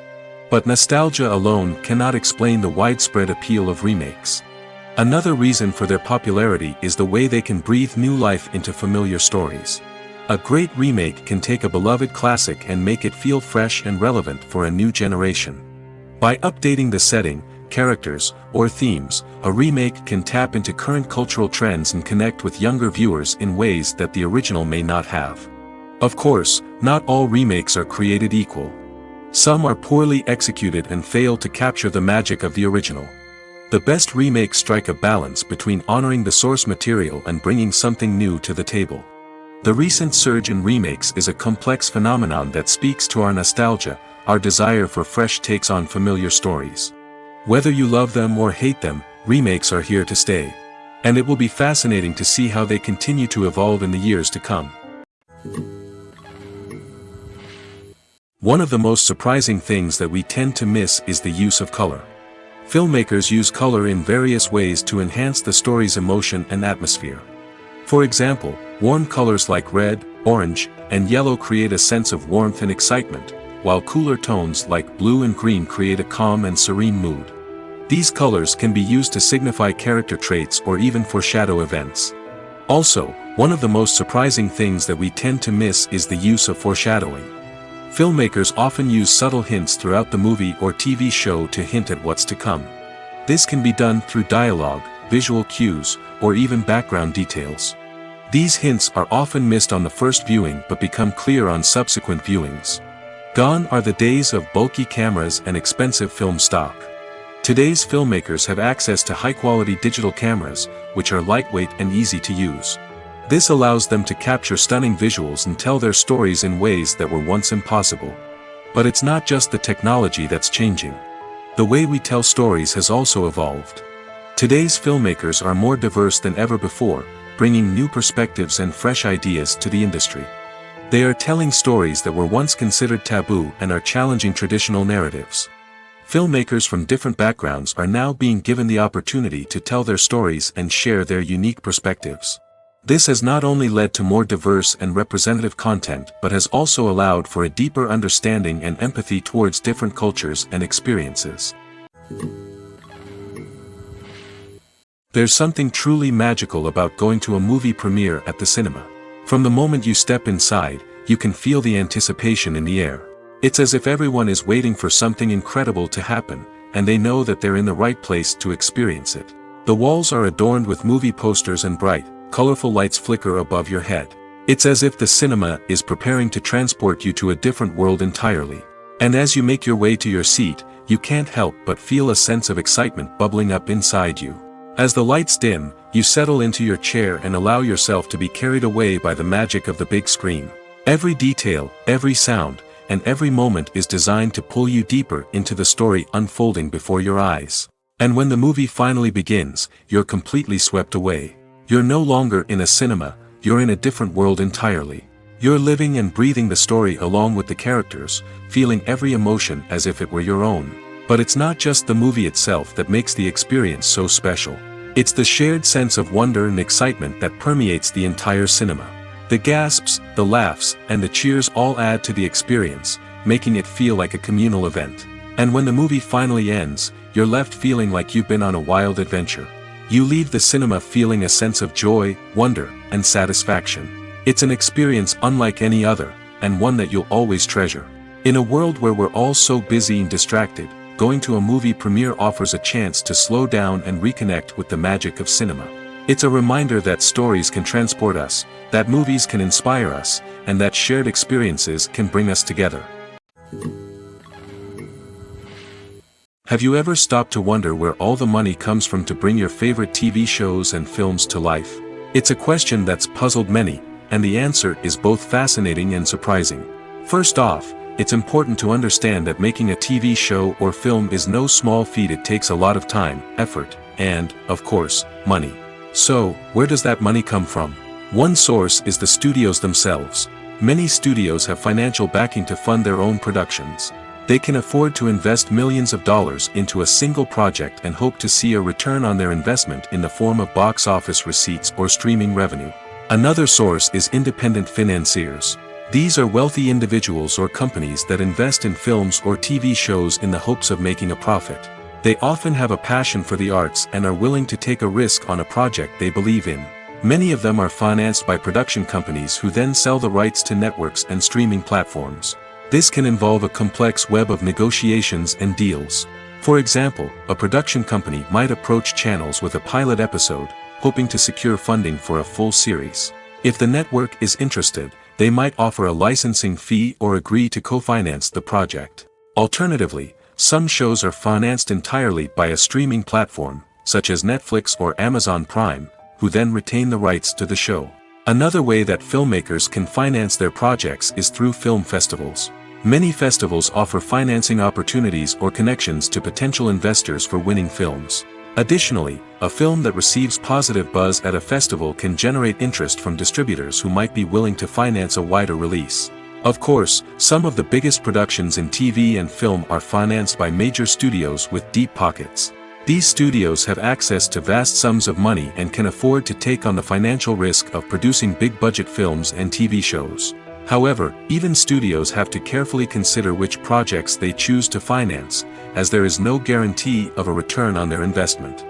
But nostalgia alone cannot explain the widespread appeal of remakes. Another reason for their popularity is the way they can breathe new life into familiar stories. A great remake can take a beloved classic and make it feel fresh and relevant for a new generation. By updating the setting, characters, or themes, a remake can tap into current cultural trends and connect with younger viewers in ways that the original may not have. Of course, not all remakes are created equal. Some are poorly executed and fail to capture the magic of the original. The best remakes strike a balance between honoring the source material and bringing something new to the table. The recent surge in remakes is a complex phenomenon that speaks to our nostalgia, our desire for fresh takes on familiar stories. Whether you love them or hate them, remakes are here to stay. And it will be fascinating to see how they continue to evolve in the years to come. One of the most surprising things that we tend to miss is the use of color. Filmmakers use color in various ways to enhance the story's emotion and atmosphere. For example, warm colors like red, orange, and yellow create a sense of warmth and excitement, while cooler tones like blue and green create a calm and serene mood. These colors can be used to signify character traits or even foreshadow events. Also, one of the most surprising things that we tend to miss is the use of foreshadowing. Filmmakers often use subtle hints throughout the movie or TV show to hint at what's to come. This can be done through dialogue, visual cues, or even background details. These hints are often missed on the first viewing but become clear on subsequent viewings. Gone are the days of bulky cameras and expensive film stock. Today's filmmakers have access to high-quality digital cameras, which are lightweight and easy to use. This allows them to capture stunning visuals and tell their stories in ways that were once impossible. But it's not just the technology that's changing. The way we tell stories has also evolved. Today's filmmakers are more diverse than ever before, bringing new perspectives and fresh ideas to the industry. They are telling stories that were once considered taboo and are challenging traditional narratives. Filmmakers from different backgrounds are now being given the opportunity to tell their stories and share their unique perspectives. This has not only led to more diverse and representative content but has also allowed for a deeper understanding and empathy towards different cultures and experiences. There's something truly magical about going to a movie premiere at the cinema. From the moment you step inside, you can feel the anticipation in the air. It's as if everyone is waiting for something incredible to happen, and they know that they're in the right place to experience it. The walls are adorned with movie posters and bright, colorful lights flicker above your head. It's as if the cinema is preparing to transport you to a different world entirely. And as you make your way to your seat, you can't help but feel a sense of excitement bubbling up inside you. As the lights dim, you settle into your chair and allow yourself to be carried away by the magic of the big screen. Every detail, every sound, and every moment is designed to pull you deeper into the story unfolding before your eyes. And when the movie finally begins, you're completely swept away. You're no longer in a cinema, you're in a different world entirely. You're living and breathing the story along with the characters, feeling every emotion as if it were your own. But it's not just the movie itself that makes the experience so special. It's the shared sense of wonder and excitement that permeates the entire cinema. The gasps, the laughs, and the cheers all add to the experience, making it feel like a communal event. And when the movie finally ends, you're left feeling like you've been on a wild adventure. You leave the cinema feeling a sense of joy, wonder, and satisfaction. It's an experience unlike any other, and one that you'll always treasure. In a world where we're all so busy and distracted, going to a movie premiere offers a chance to slow down and reconnect with the magic of cinema. It's a reminder that stories can transport us, that movies can inspire us, and that shared experiences can bring us together. Have you ever stopped to wonder where all the money comes from to bring your favorite TV shows and films to life? It's a question that's puzzled many, and the answer is both fascinating and surprising. First off, it's important to understand that making a TV show or film is no small feat. It takes a lot of time, effort, and, of course, money. So, where does that money come from? One source is the studios themselves. Many studios have financial backing to fund their own productions. They can afford to invest millions of dollars into a single project and hope to see a return on their investment in the form of box office receipts or streaming revenue. Another source is independent financiers. These are wealthy individuals or companies that invest in films or TV shows in the hopes of making a profit. They often have a passion for the arts and are willing to take a risk on a project they believe in. Many of them are financed by production companies who then sell the rights to networks and streaming platforms. This can involve a complex web of negotiations and deals. For example, a production company might approach channels with a pilot episode, hoping to secure funding for a full series. If the network is interested, they might offer a licensing fee or agree to co-finance the project. Alternatively, some shows are financed entirely by a streaming platform, such as Netflix or Amazon Prime, who then retain the rights to the show. Another way that filmmakers can finance their projects is through film festivals. Many festivals offer financing opportunities or connections to potential investors for winning films. Additionally, a film that receives positive buzz at a festival can generate interest from distributors who might be willing to finance a wider release. Of course, some of the biggest productions in TV and film are financed by major studios with deep pockets. These studios have access to vast sums of money and can afford to take on the financial risk of producing big-budget films and TV shows. However, even studios have to carefully consider which projects they choose to finance, as there is no guarantee of a return on their investment.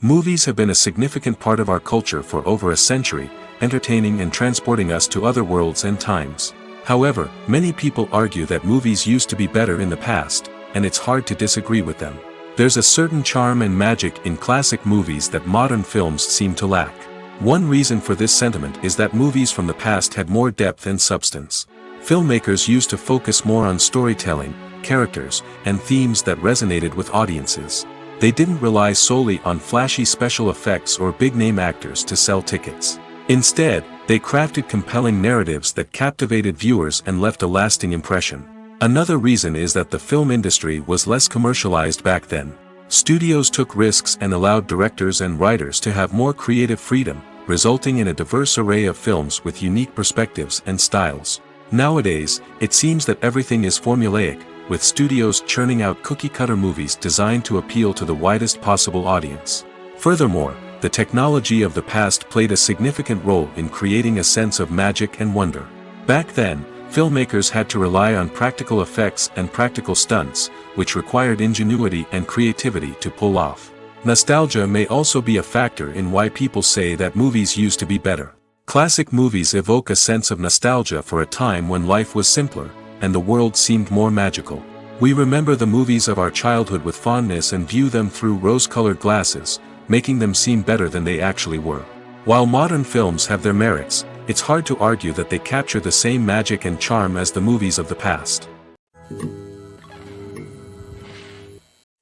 Movies have been a significant part of our culture for over a century, entertaining and transporting us to other worlds and times. However, many people argue that movies used to be better in the past, and it's hard to disagree with them. There's a certain charm and magic in classic movies that modern films seem to lack. One reason for this sentiment is that movies from the past had more depth and substance. Filmmakers used to focus more on storytelling, characters, and themes that resonated with audiences. They didn't rely solely on flashy special effects or big-name actors to sell tickets. Instead, they crafted compelling narratives that captivated viewers and left a lasting impression. Another reason is that the film industry was less commercialized back then. Studios took risks and allowed directors and writers to have more creative freedom, resulting in a diverse array of films with unique perspectives and styles. Nowadays, it seems that everything is formulaic, with studios churning out cookie-cutter movies designed to appeal to the widest possible audience. Furthermore, the technology of the past played a significant role in creating a sense of magic and wonder. Back then, filmmakers had to rely on practical effects and practical stunts, which required ingenuity and creativity to pull off. Nostalgia may also be a factor in why people say that movies used to be better. Classic movies evoke a sense of nostalgia for a time when life was simpler, and the world seemed more magical. We remember the movies of our childhood with fondness and view them through rose-colored glasses, making them seem better than they actually were. While modern films have their merits, it's hard to argue that they capture the same magic and charm as the movies of the past.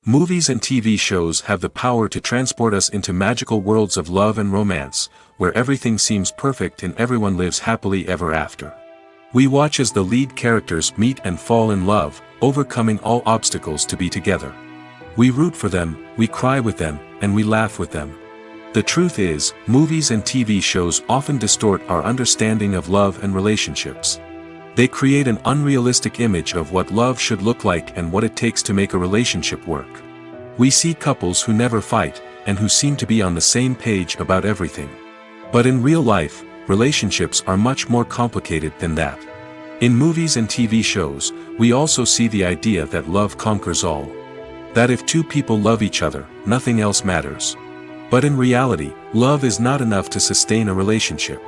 Movies and TV shows have the power to transport us into magical worlds of love and romance, where everything seems perfect and everyone lives happily ever after. We watch as the lead characters meet and fall in love, overcoming all obstacles to be together. We root for them, we cry with them, and we laugh with them. The truth is, movies and TV shows often distort our understanding of love and relationships. They create an unrealistic image of what love should look like and what it takes to make a relationship work. We see couples who never fight, and who seem to be on the same page about everything. But in real life, relationships are much more complicated than that. In movies and TV shows, we also see the idea that love conquers all. That if two people love each other, nothing else matters. But in reality, love is not enough to sustain a relationship.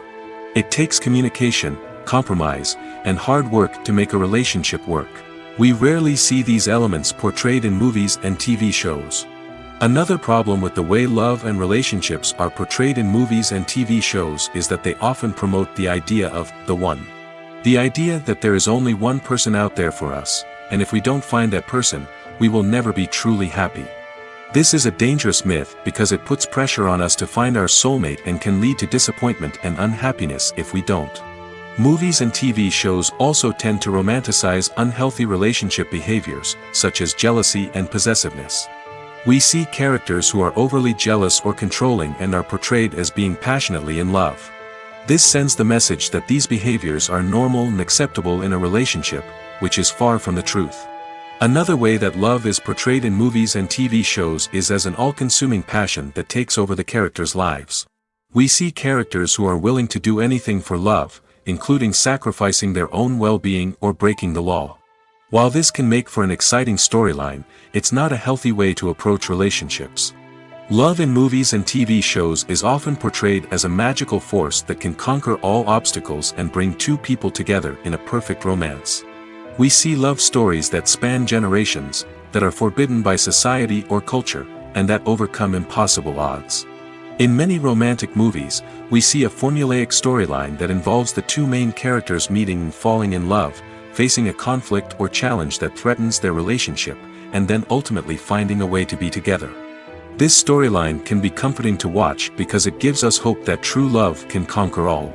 It takes communication, compromise, and hard work to make a relationship work. We rarely see these elements portrayed in movies and TV shows. Another problem with the way love and relationships are portrayed in movies and TV shows is that they often promote the idea of the one. The idea that there is only one person out there for us, and if we don't find that person, we will never be truly happy. This is a dangerous myth because it puts pressure on us to find our soulmate and can lead to disappointment and unhappiness if we don't. Movies and TV shows also tend to romanticize unhealthy relationship behaviors, such as jealousy and possessiveness. We see characters who are overly jealous or controlling and are portrayed as being passionately in love. This sends the message that these behaviors are normal and acceptable in a relationship, which is far from the truth. Another way that love is portrayed in movies and TV shows is as an all-consuming passion that takes over the characters' lives. We see characters who are willing to do anything for love, including sacrificing their own well-being or breaking the law. While this can make for an exciting storyline, it's not a healthy way to approach relationships. Love in movies and TV shows is often portrayed as a magical force that can conquer all obstacles and bring two people together in a perfect romance. We see love stories that span generations, that are forbidden by society or culture, and that overcome impossible odds. In many romantic movies, we see a formulaic storyline that involves the two main characters meeting and falling in love, facing a conflict or challenge that threatens their relationship, and then ultimately finding a way to be together. This storyline can be comforting to watch because it gives us hope that true love can conquer all.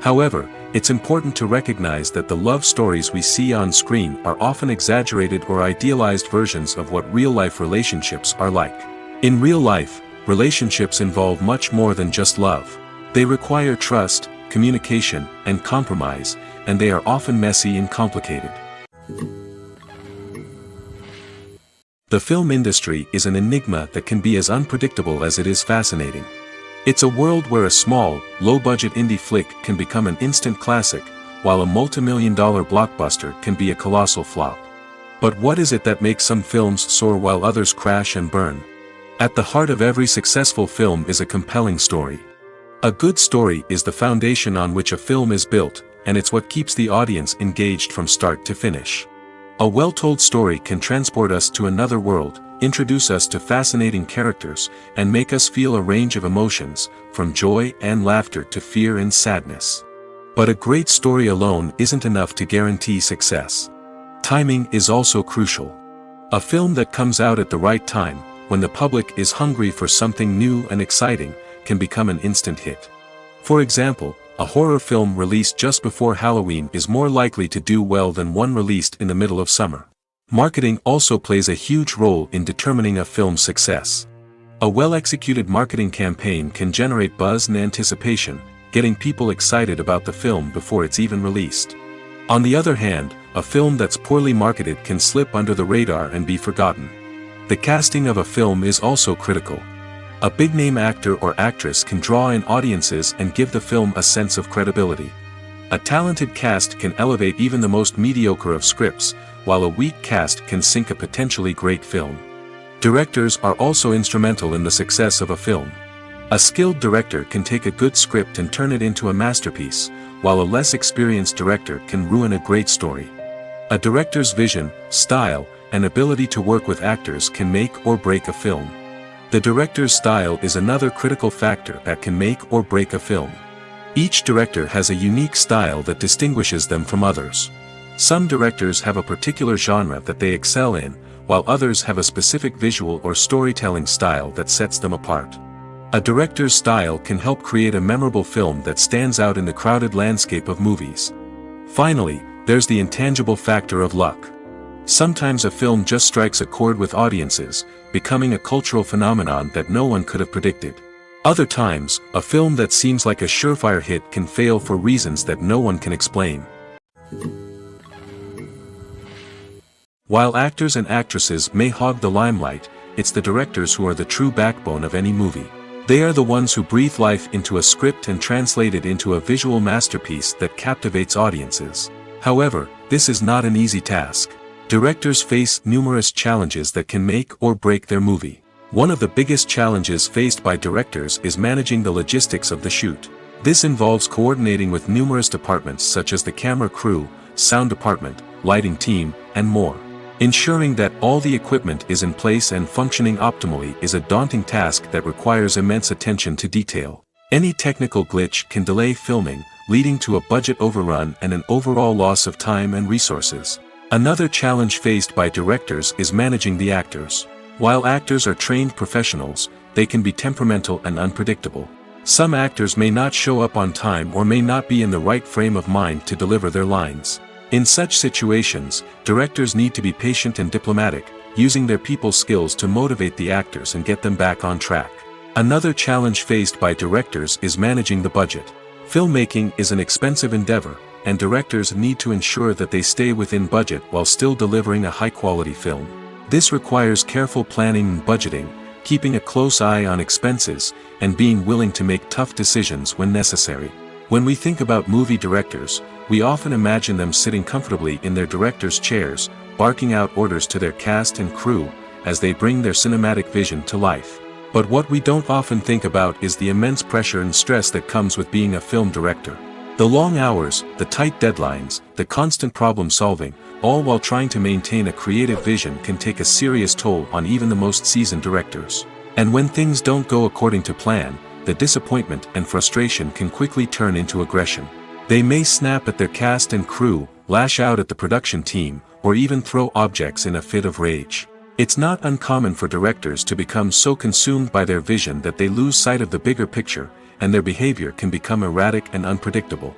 However, it's important to recognize that the love stories we see on screen are often exaggerated or idealized versions of what real-life relationships are like. In real life, relationships involve much more than just love. They require trust, communication, and compromise, and they are often messy and complicated. The film industry is an enigma that can be as unpredictable as it is fascinating. It's a world where a small, low-budget indie flick can become an instant classic, while a multi-million-dollar blockbuster can be a colossal flop. But what is it that makes some films soar while others crash and burn? At the heart of every successful film is a compelling story. A good story is the foundation on which a film is built, and it's what keeps the audience engaged from start to finish. A well-told story can transport us to another world, introduce us to fascinating characters, and make us feel a range of emotions, from joy and laughter to fear and sadness. But a great story alone isn't enough to guarantee success. Timing is also crucial. A film that comes out at the right time, when the public is hungry for something new and exciting, can become an instant hit. For example, a horror film released just before Halloween is more likely to do well than one released in the middle of summer. Marketing also plays a huge role in determining a film's success. A well-executed marketing campaign can generate buzz and anticipation, getting people excited about the film before it's even released. On the other hand, a film that's poorly marketed can slip under the radar and be forgotten. The casting of a film is also critical. A big-name actor or actress can draw in audiences and give the film a sense of credibility. A talented cast can elevate even the most mediocre of scripts, while a weak cast can sink a potentially great film. Directors are also instrumental in the success of a film. A skilled director can take a good script and turn it into a masterpiece, while a less experienced director can ruin a great story. A director's vision, style, and ability to work with actors can make or break a film. The director's style is another critical factor that can make or break a film. Each director has a unique style that distinguishes them from others. Some directors have a particular genre that they excel in, while others have a specific visual or storytelling style that sets them apart. A director's style can help create a memorable film that stands out in the crowded landscape of movies. Finally, there's the intangible factor of luck. Sometimes a film just strikes a chord with audiences, becoming a cultural phenomenon that no one could have predicted. Other times, a film that seems like a surefire hit can fail for reasons that no one can explain. While actors and actresses may hog the limelight, it's the directors who are the true backbone of any movie. They are the ones who breathe life into a script and translate it into a visual masterpiece that captivates audiences. However, this is not an easy task. Directors face numerous challenges that can make or break their movie. One of the biggest challenges faced by directors is managing the logistics of the shoot. This involves coordinating with numerous departments such as the camera crew, sound department, lighting team, and more. Ensuring that all the equipment is in place and functioning optimally is a daunting task that requires immense attention to detail. Any technical glitch can delay filming, leading to a budget overrun and an overall loss of time and resources. Another challenge faced by directors is managing the actors. While actors are trained professionals, they can be temperamental and unpredictable. Some actors may not show up on time or may not be in the right frame of mind to deliver their lines. In such situations, directors need to be patient and diplomatic, using their people skills to motivate the actors and get them back on track. Another challenge faced by directors is managing the budget. Filmmaking is an expensive endeavor, and directors need to ensure that they stay within budget while still delivering a high-quality film. This requires careful planning and budgeting, keeping a close eye on expenses, and being willing to make tough decisions when necessary. When we think about movie directors, we often imagine them sitting comfortably in their director's chairs, barking out orders to their cast and crew, as they bring their cinematic vision to life. But what we don't often think about is the immense pressure and stress that comes with being a film director. The long hours, the tight deadlines, the constant problem solving, all while trying to maintain a creative vision can take a serious toll on even the most seasoned directors. And when things don't go according to plan, the disappointment and frustration can quickly turn into aggression. They may snap at their cast and crew, lash out at the production team, or even throw objects in a fit of rage. It's not uncommon for directors to become so consumed by their vision that they lose sight of the bigger picture, and their behavior can become erratic and unpredictable.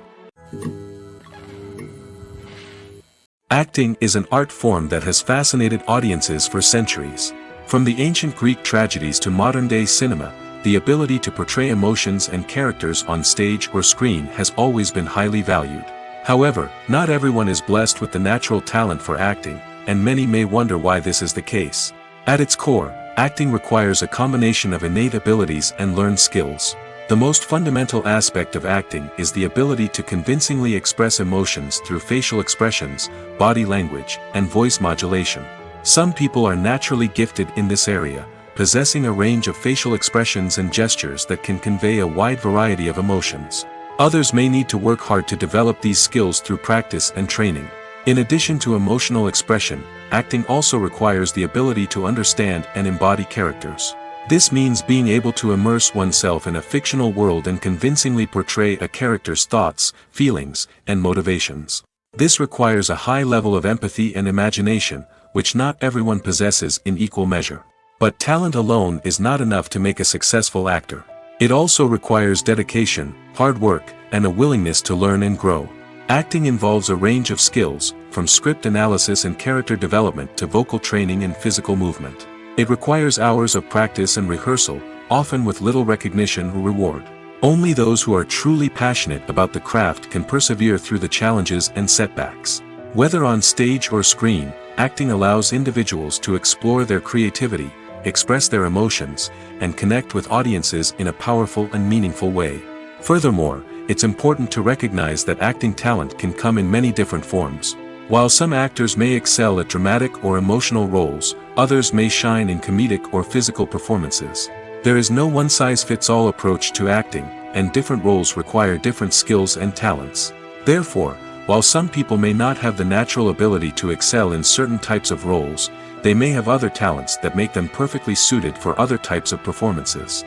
Acting is an art form that has fascinated audiences for centuries. From the ancient Greek tragedies to modern-day cinema, the ability to portray emotions and characters on stage or screen has always been highly valued. However, not everyone is blessed with the natural talent for acting, and many may wonder why this is the case. At its core, acting requires a combination of innate abilities and learned skills. The most fundamental aspect of acting is the ability to convincingly express emotions through facial expressions, body language, and voice modulation. Some people are naturally gifted in this area, possessing a range of facial expressions and gestures that can convey a wide variety of emotions. Others may need to work hard to develop these skills through practice and training. In addition to emotional expression, acting also requires the ability to understand and embody characters. This means being able to immerse oneself in a fictional world and convincingly portray a character's thoughts, feelings, and motivations. This requires a high level of empathy and imagination, which not everyone possesses in equal measure. But talent alone is not enough to make a successful actor. It also requires dedication, hard work, and a willingness to learn and grow. Acting involves a range of skills, from script analysis and character development to vocal training and physical movement. It requires hours of practice and rehearsal, often with little recognition or reward. Only those who are truly passionate about the craft can persevere through the challenges and setbacks. Whether on stage or screen, acting allows individuals to explore their creativity, express their emotions, and connect with audiences in a powerful and meaningful way. Furthermore, it's important to recognize that acting talent can come in many different forms. While some actors may excel at dramatic or emotional roles, others may shine in comedic or physical performances. There is no one-size-fits-all approach to acting, and different roles require different skills and talents. Therefore, while some people may not have the natural ability to excel in certain types of roles, they may have other talents that make them perfectly suited for other types of performances.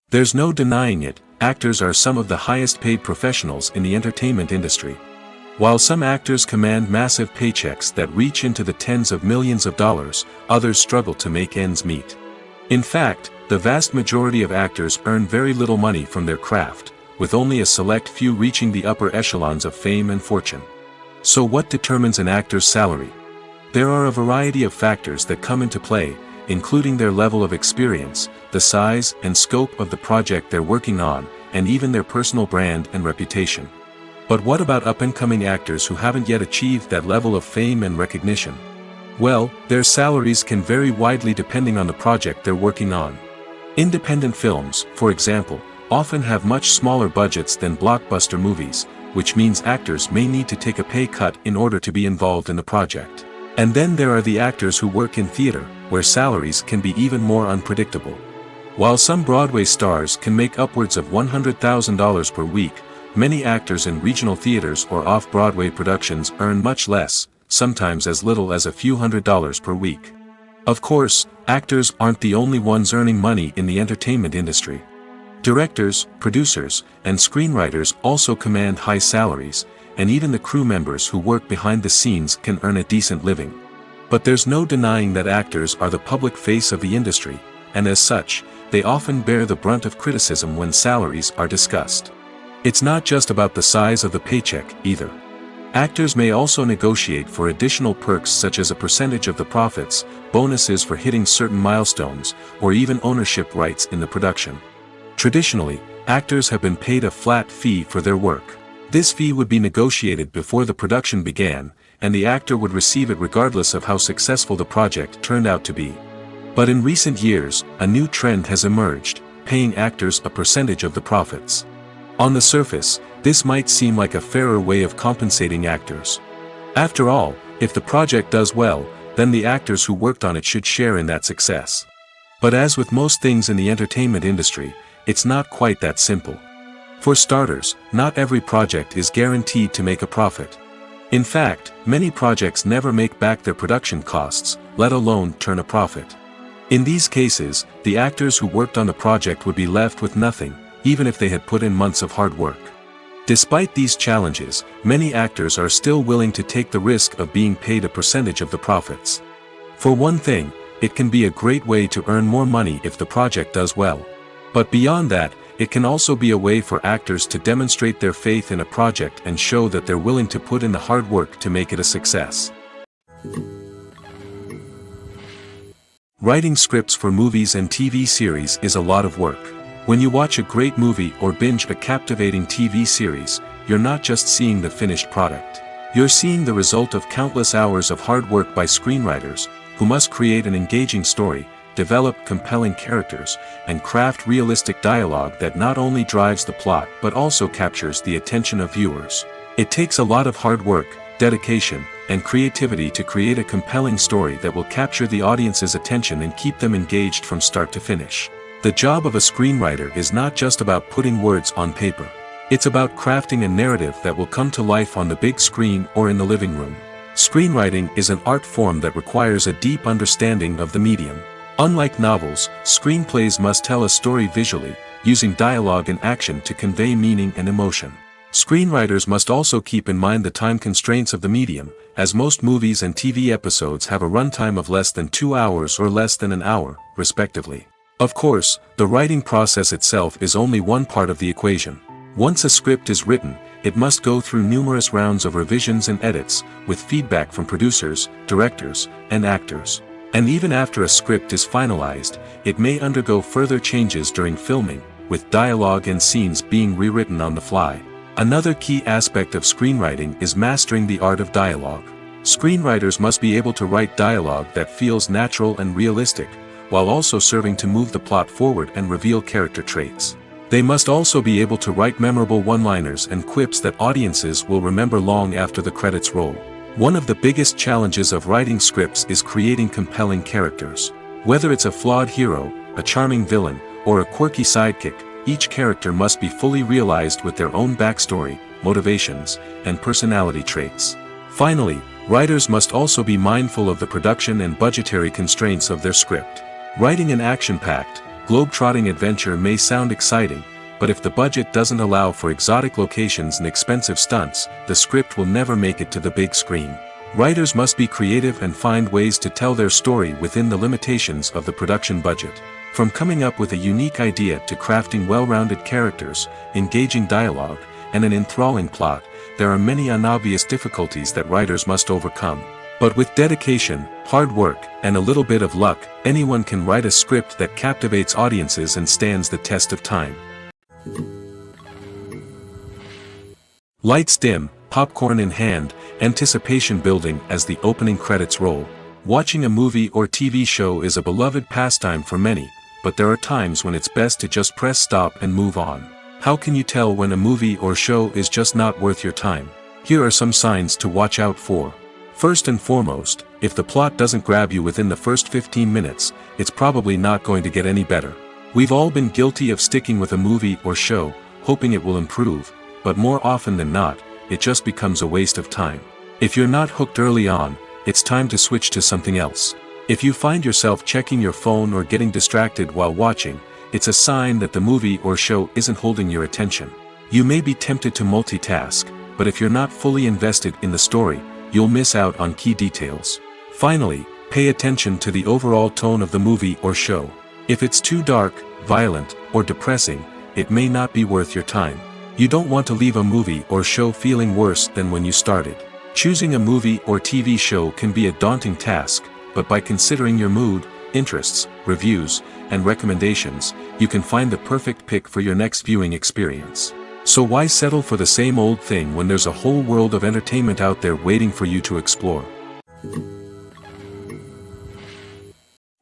There's no denying it, actors are some of the highest-paid professionals in the entertainment industry. While some actors command massive paychecks that reach into the tens of millions of dollars, others struggle to make ends meet. In fact, the vast majority of actors earn very little money from their craft, with only a select few reaching the upper echelons of fame and fortune. So what determines an actor's salary? There are a variety of factors that come into play, including their level of experience, the size and scope of the project they're working on, and even their personal brand and reputation. But what about up-and-coming actors who haven't yet achieved that level of fame and recognition? Well, their salaries can vary widely depending on the project they're working on. Independent films, for example, often have much smaller budgets than blockbuster movies, which means actors may need to take a pay cut in order to be involved in the project. And then there are the actors who work in theater, where salaries can be even more unpredictable. While some Broadway stars can make upwards of $100,000 per week, many actors in regional theaters or off-Broadway productions earn much less, sometimes as little as a few $100s per week. Of course, actors aren't the only ones earning money in the entertainment industry. Directors, producers, and screenwriters also command high salaries, and even the crew members who work behind the scenes can earn a decent living. But there's no denying that actors are the public face of the industry, and as such, they often bear the brunt of criticism when salaries are discussed. It's not just about the size of the paycheck, either. Actors may also negotiate for additional perks such as a percentage of the profits, bonuses for hitting certain milestones, or even ownership rights in the production. Traditionally, actors have been paid a flat fee for their work. This fee would be negotiated before the production began, and the actor would receive it regardless of how successful the project turned out to be. But in recent years, a new trend has emerged, paying actors a percentage of the profits. On the surface, this might seem like a fairer way of compensating actors. After all, if the project does well, then the actors who worked on it should share in that success. But as with most things in the entertainment industry, it's not quite that simple. For starters, not every project is guaranteed to make a profit. In fact, many projects never make back their production costs, let alone turn a profit. In these cases, the actors who worked on the project would be left with nothing, even if they had put in months of hard work. Despite these challenges, many actors are still willing to take the risk of being paid a percentage of the profits. For one thing, it can be a great way to earn more money if the project does well. But beyond that, it can also be a way for actors to demonstrate their faith in a project and show that they're willing to put in the hard work to make it a success. Writing scripts for movies and TV series is a lot of work. When you watch a great movie or binge a captivating TV series, you're not just seeing the finished product. You're seeing the result of countless hours of hard work by screenwriters, who must create an engaging story, develop compelling characters, and craft realistic dialogue that not only drives the plot but also captures the attention of viewers. It takes a lot of hard work, dedication, and creativity to create a compelling story that will capture the audience's attention and keep them engaged from start to finish. The job of a screenwriter is not just about putting words on paper. It's about crafting a narrative that will come to life on the big screen or in the living room. Screenwriting is an art form that requires a deep understanding of the medium. Unlike novels, screenplays must tell a story visually, using dialogue and action to convey meaning and emotion. Screenwriters must also keep in mind the time constraints of the medium, as most movies and TV episodes have a runtime of less than 2 hours or less than an hour, respectively. Of course, the writing process itself is only one part of the equation. Once a script is written, it must go through numerous rounds of revisions and edits, with feedback from producers, directors, and actors. And even after a script is finalized, it may undergo further changes during filming, with dialogue and scenes being rewritten on the fly. Another key aspect of screenwriting is mastering the art of dialogue. Screenwriters must be able to write dialogue that feels natural and realistic, while also serving to move the plot forward and reveal character traits. They must also be able to write memorable one-liners and quips that audiences will remember long after the credits roll. One of the biggest challenges of writing scripts is creating compelling characters. Whether it's a flawed hero, a charming villain, or a quirky sidekick, each character must be fully realized with their own backstory, motivations, and personality traits. Finally, writers must also be mindful of the production and budgetary constraints of their script. Writing an action-packed, globe-trotting adventure may sound exciting, but if the budget doesn't allow for exotic locations and expensive stunts, the script will never make it to the big screen. Writers must be creative and find ways to tell their story within the limitations of the production budget. From coming up with a unique idea to crafting well-rounded characters, engaging dialogue, and an enthralling plot, there are many unobvious difficulties that writers must overcome. But with dedication, hard work, and a little bit of luck, anyone can write a script that captivates audiences and stands the test of time. Lights dim, popcorn in hand, anticipation building as the opening credits roll. Watching a movie or TV show is a beloved pastime for many, but there are times when it's best to just press stop and move on. How can you tell when a movie or show is just not worth your time? Here are some signs to watch out for. First and foremost, if the plot doesn't grab you within the first 15 minutes, it's probably not going to get any better. We've all been guilty of sticking with a movie or show, hoping it will improve, but more often than not, it just becomes a waste of time. If you're not hooked early on, it's time to switch to something else. If you find yourself checking your phone or getting distracted while watching, it's a sign that the movie or show isn't holding your attention. You may be tempted to multitask, but if you're not fully invested in the story, you'll miss out on key details. Finally, pay attention to the overall tone of the movie or show. If it's too dark, violent, or depressing, it may not be worth your time. You don't want to leave a movie or show feeling worse than when you started. Choosing a movie or TV show can be a daunting task, but by considering your mood, interests, reviews, and recommendations, you can find the perfect pick for your next viewing experience. So why settle for the same old thing when there's a whole world of entertainment out there waiting for you to explore?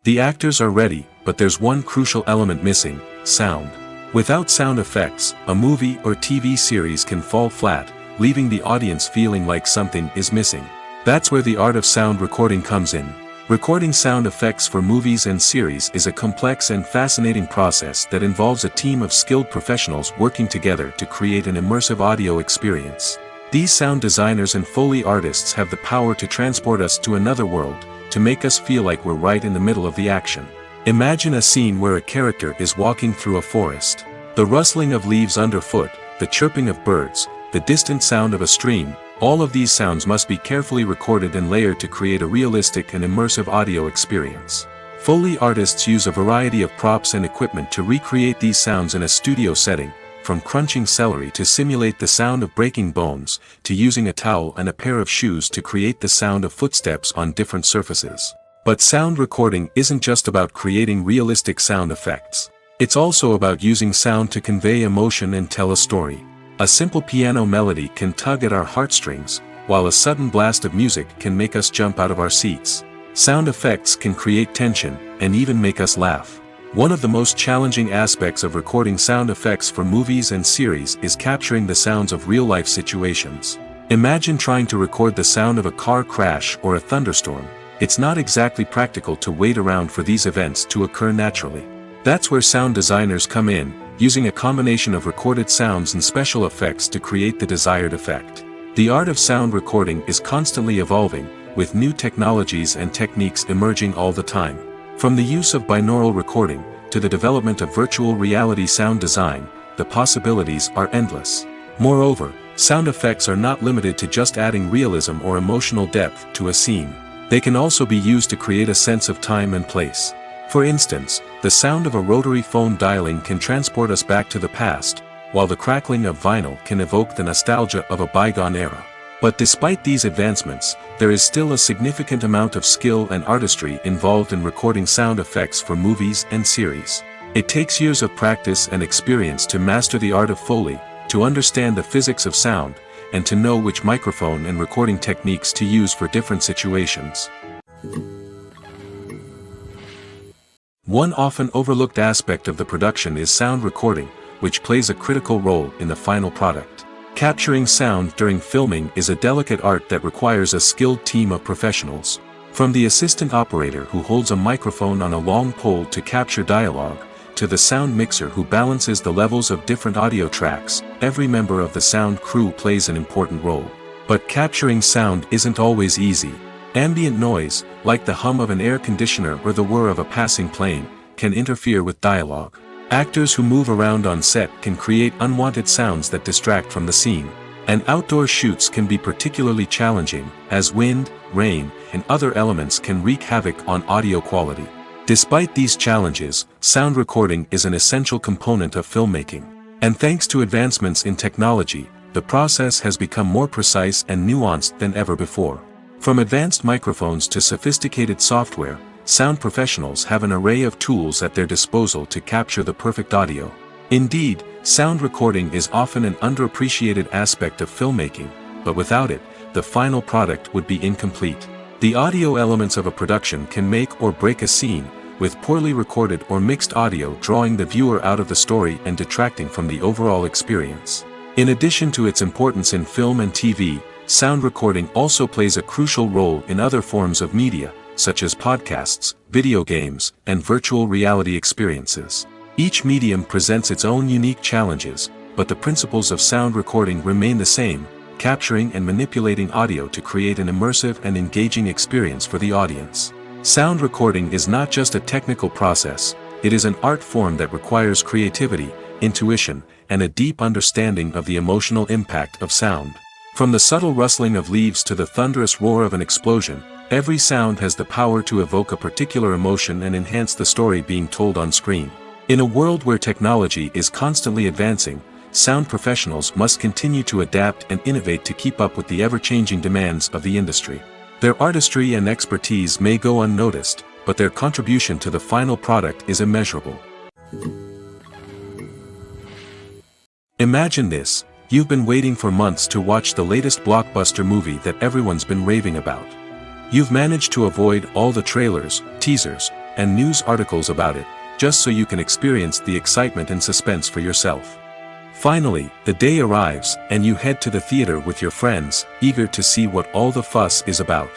The actors are ready, but there's one crucial element missing: sound. Without sound effects, a movie or TV series can fall flat, leaving the audience feeling like something is missing. That's where the art of sound recording comes in. Recording sound effects for movies and series is a complex and fascinating process that involves a team of skilled professionals working together to create an immersive audio experience. These sound designers and Foley artists have the power to transport us to another world, to make us feel like we're right in the middle of the action. Imagine a scene where a character is walking through a forest. The rustling of leaves underfoot, the chirping of birds, the distant sound of a stream, all of these sounds must be carefully recorded and layered to create a realistic and immersive audio experience. Foley artists use a variety of props and equipment to recreate these sounds in a studio setting, from crunching celery to simulate the sound of breaking bones, to using a towel and a pair of shoes to create the sound of footsteps on different surfaces. But sound recording isn't just about creating realistic sound effects. It's also about using sound to convey emotion and tell a story. A simple piano melody can tug at our heartstrings, while a sudden blast of music can make us jump out of our seats. Sound effects can create tension, and even make us laugh. One of the most challenging aspects of recording sound effects for movies and series is capturing the sounds of real-life situations. Imagine trying to record the sound of a car crash or a thunderstorm. It's not exactly practical to wait around for these events to occur naturally. That's where sound designers come in, using a combination of recorded sounds and special effects to create the desired effect. The art of sound recording is constantly evolving, with new technologies and techniques emerging all the time. From the use of binaural recording, to the development of virtual reality sound design, the possibilities are endless. Moreover, sound effects are not limited to just adding realism or emotional depth to a scene. They can also be used to create a sense of time and place. For instance, the sound of a rotary phone dialing can transport us back to the past, while the crackling of vinyl can evoke the nostalgia of a bygone era. But despite these advancements, there is still a significant amount of skill and artistry involved in recording sound effects for movies and series. It takes years of practice and experience to master the art of Foley, to understand the physics of sound, and to know which microphone and recording techniques to use for different situations. One often overlooked aspect of the production is sound recording, which plays a critical role in the final product. Capturing sound during filming is a delicate art that requires a skilled team of professionals. From the assistant operator who holds a microphone on a long pole to capture dialogue, to the sound mixer who balances the levels of different audio tracks, every member of the sound crew plays an important role. But capturing sound isn't always easy. Ambient noise, like the hum of an air conditioner or the whir of a passing plane, can interfere with dialogue. Actors who move around on set can create unwanted sounds that distract from the scene. And outdoor shoots can be particularly challenging, as wind, rain, and other elements can wreak havoc on audio quality. Despite these challenges, sound recording is an essential component of filmmaking. And thanks to advancements in technology, the process has become more precise and nuanced than ever before. From advanced microphones to sophisticated software, sound professionals have an array of tools at their disposal to capture the perfect audio. Indeed, sound recording is often an underappreciated aspect of filmmaking, but without it, the final product would be incomplete. The audio elements of a production can make or break a scene, with poorly recorded or mixed audio drawing the viewer out of the story and detracting from the overall experience. In addition to its importance in film and TV, sound recording also plays a crucial role in other forms of media, such as podcasts, video games, and virtual reality experiences. Each medium presents its own unique challenges, but the principles of sound recording remain the same, capturing and manipulating audio to create an immersive and engaging experience for the audience. Sound recording is not just a technical process, it is an art form that requires creativity, intuition, and a deep understanding of the emotional impact of sound. From the subtle rustling of leaves to the thunderous roar of an explosion, Every sound has the power to evoke a particular emotion and enhance the story being told on screen. In a world where technology is constantly advancing, sound professionals must continue to adapt and innovate to keep up with the ever-changing demands of the industry. Their artistry and expertise may go unnoticed, but their contribution to the final product is immeasurable. Imagine this: you've been waiting for months to watch the latest blockbuster movie that everyone's been raving about. You've managed to avoid all the trailers, teasers, and news articles about it, just so you can experience the excitement and suspense for yourself. Finally, the day arrives, and you head to the theater with your friends, eager to see what all the fuss is about.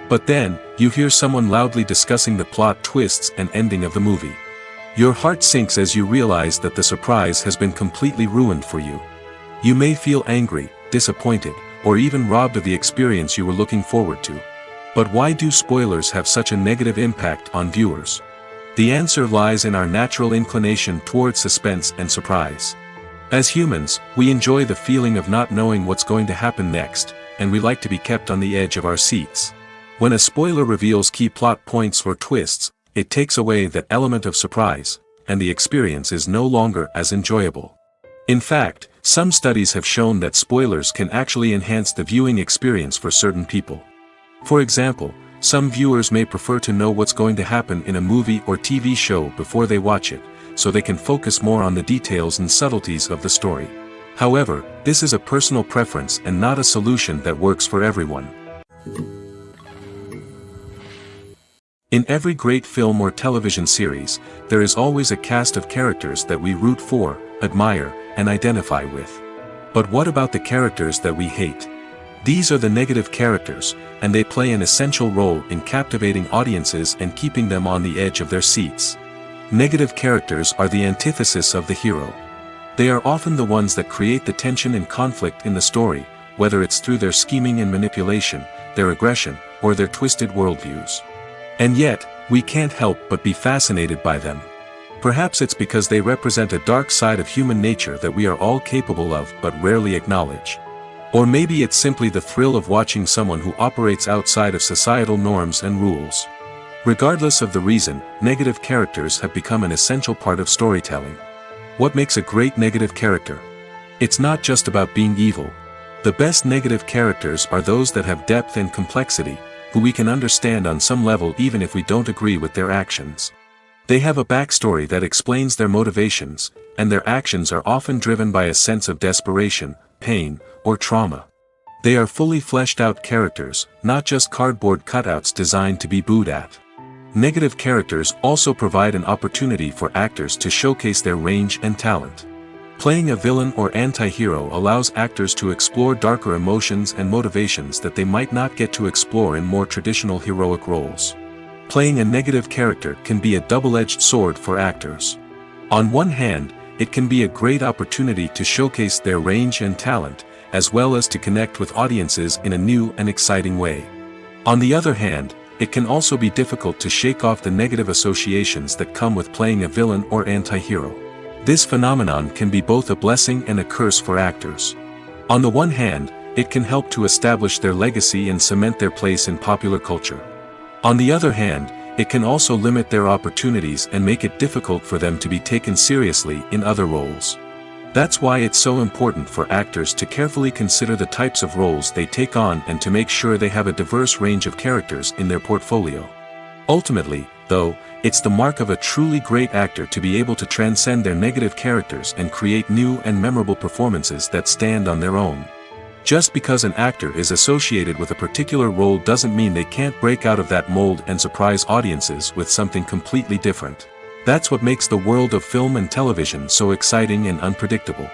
But then, you hear someone loudly discussing the plot twists and ending of the movie. Your heart sinks as you realize that the surprise has been completely ruined for you. You may feel angry, disappointed, or even robbed of the experience you were looking forward to. But why do spoilers have such a negative impact on viewers? The answer lies in our natural inclination toward suspense and surprise. As humans, we enjoy the feeling of not knowing what's going to happen next, and we like to be kept on the edge of our seats. When a spoiler reveals key plot points or twists, it takes away that element of surprise, and the experience is no longer as enjoyable. In fact, some studies have shown that spoilers can actually enhance the viewing experience for certain people. For example, some viewers may prefer to know what's going to happen in a movie or TV show before they watch it, so they can focus more on the details and subtleties of the story. However, this is a personal preference and not a solution that works for everyone. In every great film or television series, there is always a cast of characters that we root for, admire, and identify with. But what about the characters that we hate? These are the negative characters, and they play an essential role in captivating audiences and keeping them on the edge of their seats. Negative characters are the antithesis of the hero. They are often the ones that create the tension and conflict in the story, whether it's through their scheming and manipulation, their aggression, or their twisted worldviews. And yet, we can't help but be fascinated by them. Perhaps it's because they represent a dark side of human nature that we are all capable of but rarely acknowledge. Or maybe it's simply the thrill of watching someone who operates outside of societal norms and rules. Regardless of the reason, negative characters have become an essential part of storytelling. What makes a great negative character? It's not just about being evil. The best negative characters are those that have depth and complexity, who we can understand on some level even if we don't agree with their actions. They have a backstory that explains their motivations, and their actions are often driven by a sense of desperation, pain, or trauma. They are fully fleshed out characters, not just cardboard cutouts designed to be booed at. Negative characters also provide an opportunity for actors to showcase their range and talent. Playing a villain or anti-hero allows actors to explore darker emotions and motivations that they might not get to explore in more traditional heroic roles. Playing a negative character can be a double-edged sword for actors. On one hand, it can be a great opportunity to showcase their range and talent, as well as to connect with audiences in a new and exciting way. On the other hand, it can also be difficult to shake off the negative associations that come with playing a villain or anti-hero. This phenomenon can be both a blessing and a curse for actors. On the one hand, it can help to establish their legacy and cement their place in popular culture. On the other hand, it can also limit their opportunities and make it difficult for them to be taken seriously in other roles. That's why it's so important for actors to carefully consider the types of roles they take on and to make sure they have a diverse range of characters in their portfolio. Ultimately, though, it's the mark of a truly great actor to be able to transcend their negative characters and create new and memorable performances that stand on their own. Just because an actor is associated with a particular role doesn't mean they can't break out of that mold and surprise audiences with something completely different. That's what makes the world of film and television so exciting and unpredictable.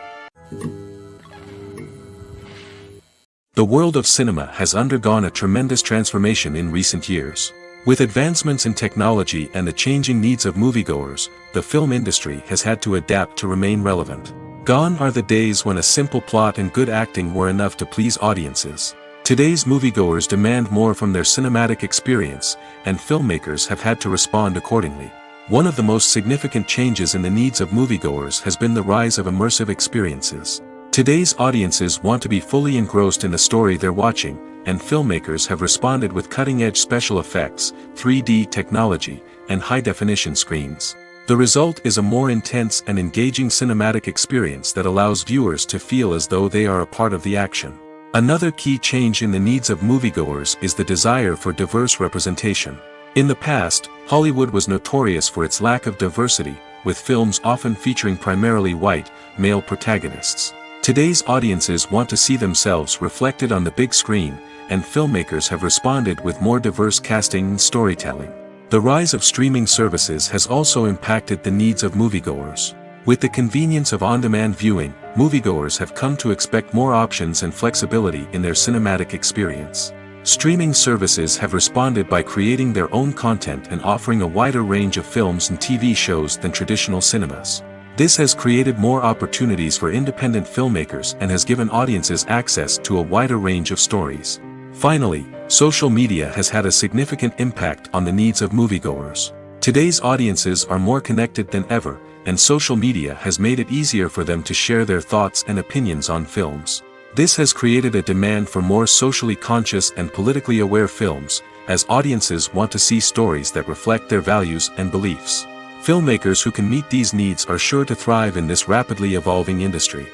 The world of cinema has undergone a tremendous transformation in recent years. With advancements in technology and the changing needs of moviegoers, the film industry has had to adapt to remain relevant. Gone are the days when a simple plot and good acting were enough to please audiences. Today's moviegoers demand more from their cinematic experience, and filmmakers have had to respond accordingly. One of the most significant changes in the needs of moviegoers has been the rise of immersive experiences. Today's audiences want to be fully engrossed in the story they're watching, and filmmakers have responded with cutting-edge special effects, 3D technology, and high-definition screens. The result is a more intense and engaging cinematic experience that allows viewers to feel as though they are a part of the action. Another key change in the needs of moviegoers is the desire for diverse representation. In the past, Hollywood was notorious for its lack of diversity, with films often featuring primarily white, male protagonists. Today's audiences want to see themselves reflected on the big screen, and filmmakers have responded with more diverse casting and storytelling. The rise of streaming services has also impacted the needs of moviegoers. With the convenience of on-demand viewing, moviegoers have come to expect more options and flexibility in their cinematic experience. Streaming services have responded by creating their own content and offering a wider range of films and TV shows than traditional cinemas. This has created more opportunities for independent filmmakers and has given audiences access to a wider range of stories. Finally, social media has had a significant impact on the needs of moviegoers. Today's audiences are more connected than ever, and social media has made it easier for them to share their thoughts and opinions on films. This has created a demand for more socially conscious and politically aware films, as audiences want to see stories that reflect their values and beliefs. Filmmakers who can meet these needs are sure to thrive in this rapidly evolving industry.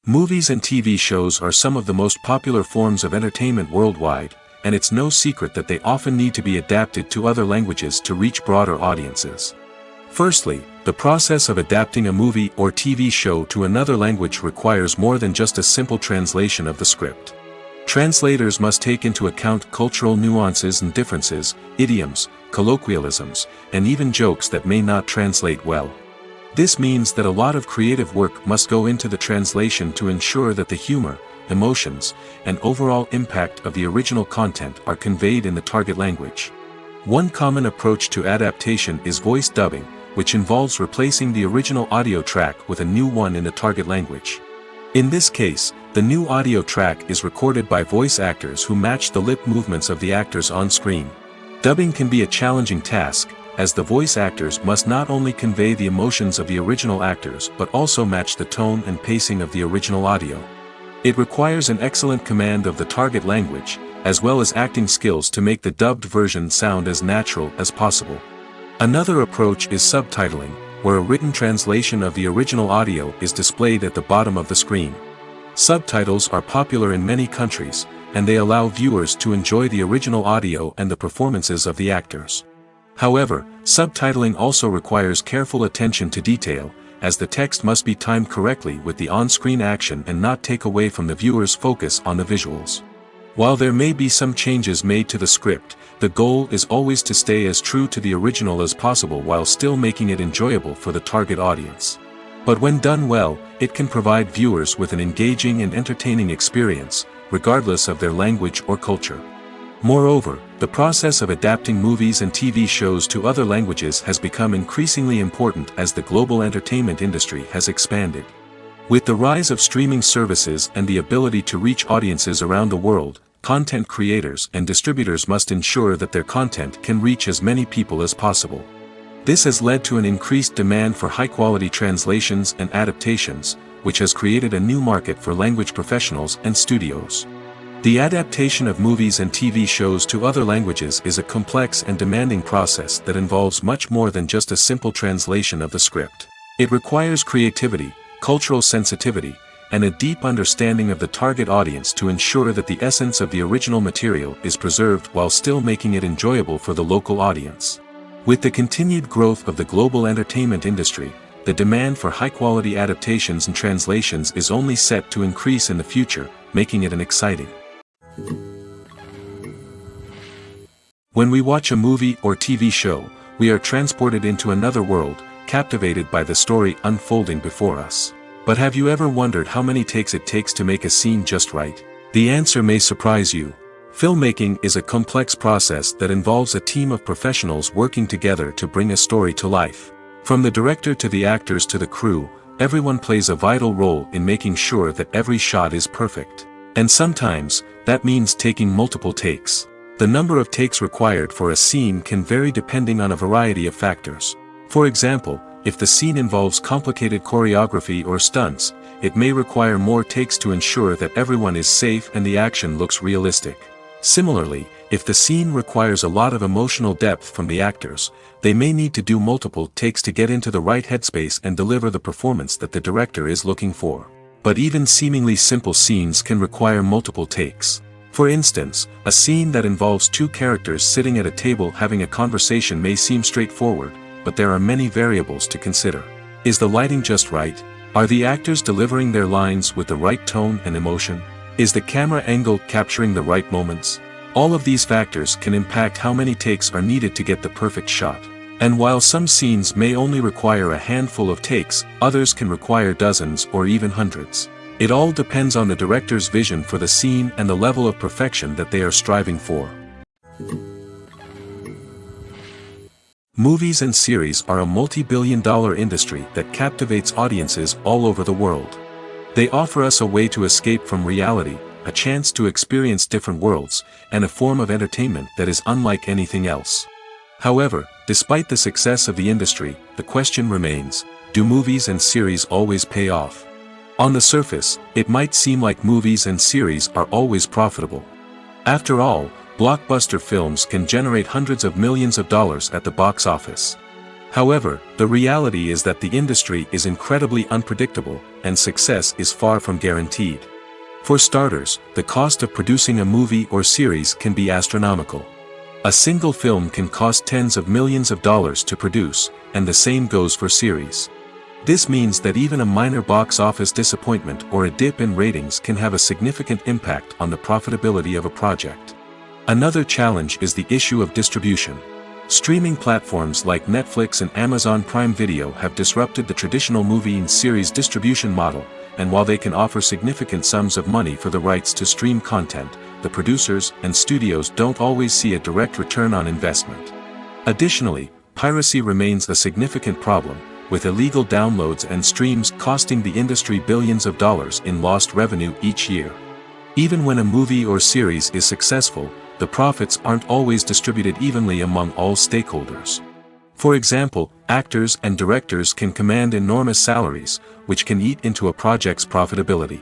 Movies and TV shows are some of the most popular forms of entertainment worldwide, and it's no secret that they often need to be adapted to other languages to reach broader audiences. Firstly, the process of adapting a movie or TV show to another language requires more than just a simple translation of the script. Translators must take into account cultural nuances and differences, idioms, colloquialisms, and even jokes that may not translate well. This means that a lot of creative work must go into the translation to ensure that the humor, emotions, and overall impact of the original content are conveyed in the target language. One common approach to adaptation is voice dubbing, which involves replacing the original audio track with a new one in the target language. In this case, the new audio track is recorded by voice actors who match the lip movements of the actors on screen. Dubbing can be a challenging task, as the voice actors must not only convey the emotions of the original actors but also match the tone and pacing of the original audio. It requires an excellent command of the target language, as well as acting skills to make the dubbed version sound as natural as possible. Another approach is subtitling, where a written translation of the original audio is displayed at the bottom of the screen. Subtitles are popular in many countries, and they allow viewers to enjoy the original audio and the performances of the actors. However, subtitling also requires careful attention to detail, as the text must be timed correctly with the on-screen action and not take away from the viewer's focus on the visuals. While there may be some changes made to the script, the goal is always to stay as true to the original as possible while still making it enjoyable for the target audience. But when done well, it can provide viewers with an engaging and entertaining experience, regardless of their language or culture. Moreover, the process of adapting movies and TV shows to other languages has become increasingly important as the global entertainment industry has expanded. With the rise of streaming services and the ability to reach audiences around the world, content creators and distributors must ensure that their content can reach as many people as possible. This has led to an increased demand for high-quality translations and adaptations, which has created a new market for language professionals and studios. The adaptation of movies and TV shows to other languages is a complex and demanding process that involves much more than just a simple translation of the script. It requires creativity, cultural sensitivity, and a deep understanding of the target audience to ensure that the essence of the original material is preserved while still making it enjoyable for the local audience. With the continued growth of the global entertainment industry, the demand for high-quality adaptations and translations is only set to increase in the future, making it exciting. When we watch a movie or TV show, we are transported into another world, captivated by the story unfolding before us. But have you ever wondered how many takes it takes to make a scene just right? The answer may surprise you. Filmmaking is a complex process that involves a team of professionals working together to bring a story to life. From the director to the actors to the crew, everyone plays a vital role in making sure that every shot is perfect. And sometimes, that means taking multiple takes. The number of takes required for a scene can vary depending on a variety of factors. For example, If the scene involves complicated choreography or stunts, it may require more takes to ensure that everyone is safe and the action looks realistic. Similarly, if the scene requires a lot of emotional depth from the actors, they may need to do multiple takes to get into the right headspace and deliver the performance that the director is looking for. But even seemingly simple scenes can require multiple takes. For instance, a scene that involves two characters sitting at a table having a conversation may seem straightforward, but there are many variables to consider. Is the lighting just right? Are the actors delivering their lines with the right tone and emotion? Is the camera angle capturing the right moments? All of these factors can impact how many takes are needed to get the perfect shot. And while some scenes may only require a handful of takes, others can require dozens or even hundreds. It all depends on the director's vision for the scene and the level of perfection that they are striving for. Movies and series are a multi-billion-dollar industry that captivates audiences all over the world. They offer us a way to escape from reality, a chance to experience different worlds, and a form of entertainment that is unlike anything else. However, despite the success of the industry, the question remains, do movies and series always pay off? On the surface, it might seem like movies and series are always profitable. After all, blockbuster films can generate hundreds of millions of dollars at the box office. However, the reality is that the industry is incredibly unpredictable, and success is far from guaranteed. For starters, the cost of producing a movie or series can be astronomical. A single film can cost tens of millions of dollars to produce, and the same goes for series. This means that even a minor box office disappointment or a dip in ratings can have a significant impact on the profitability of a project. Another challenge is the issue of distribution. Streaming platforms like Netflix and Amazon Prime Video have disrupted the traditional movie and series distribution model, and while they can offer significant sums of money for the rights to stream content, the producers and studios don't always see a direct return on investment. Additionally, piracy remains a significant problem, with illegal downloads and streams costing the industry billions of dollars in lost revenue each year. Even when a movie or series is successful, the profits aren't always distributed evenly among all stakeholders. For example, actors and directors can command enormous salaries, which can eat into a project's profitability.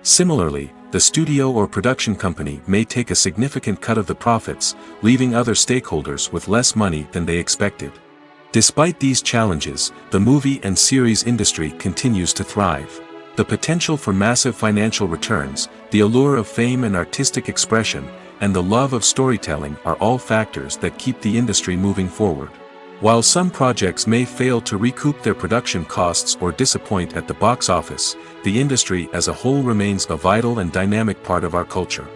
Similarly, the studio or production company may take a significant cut of the profits, leaving other stakeholders with less money than they expected. Despite these challenges, the movie and series industry continues to thrive. The potential for massive financial returns, the allure of fame and artistic expression, and the love of storytelling are all factors that keep the industry moving forward. While some projects may fail to recoup their production costs or disappoint at the box office, the industry as a whole remains a vital and dynamic part of our culture.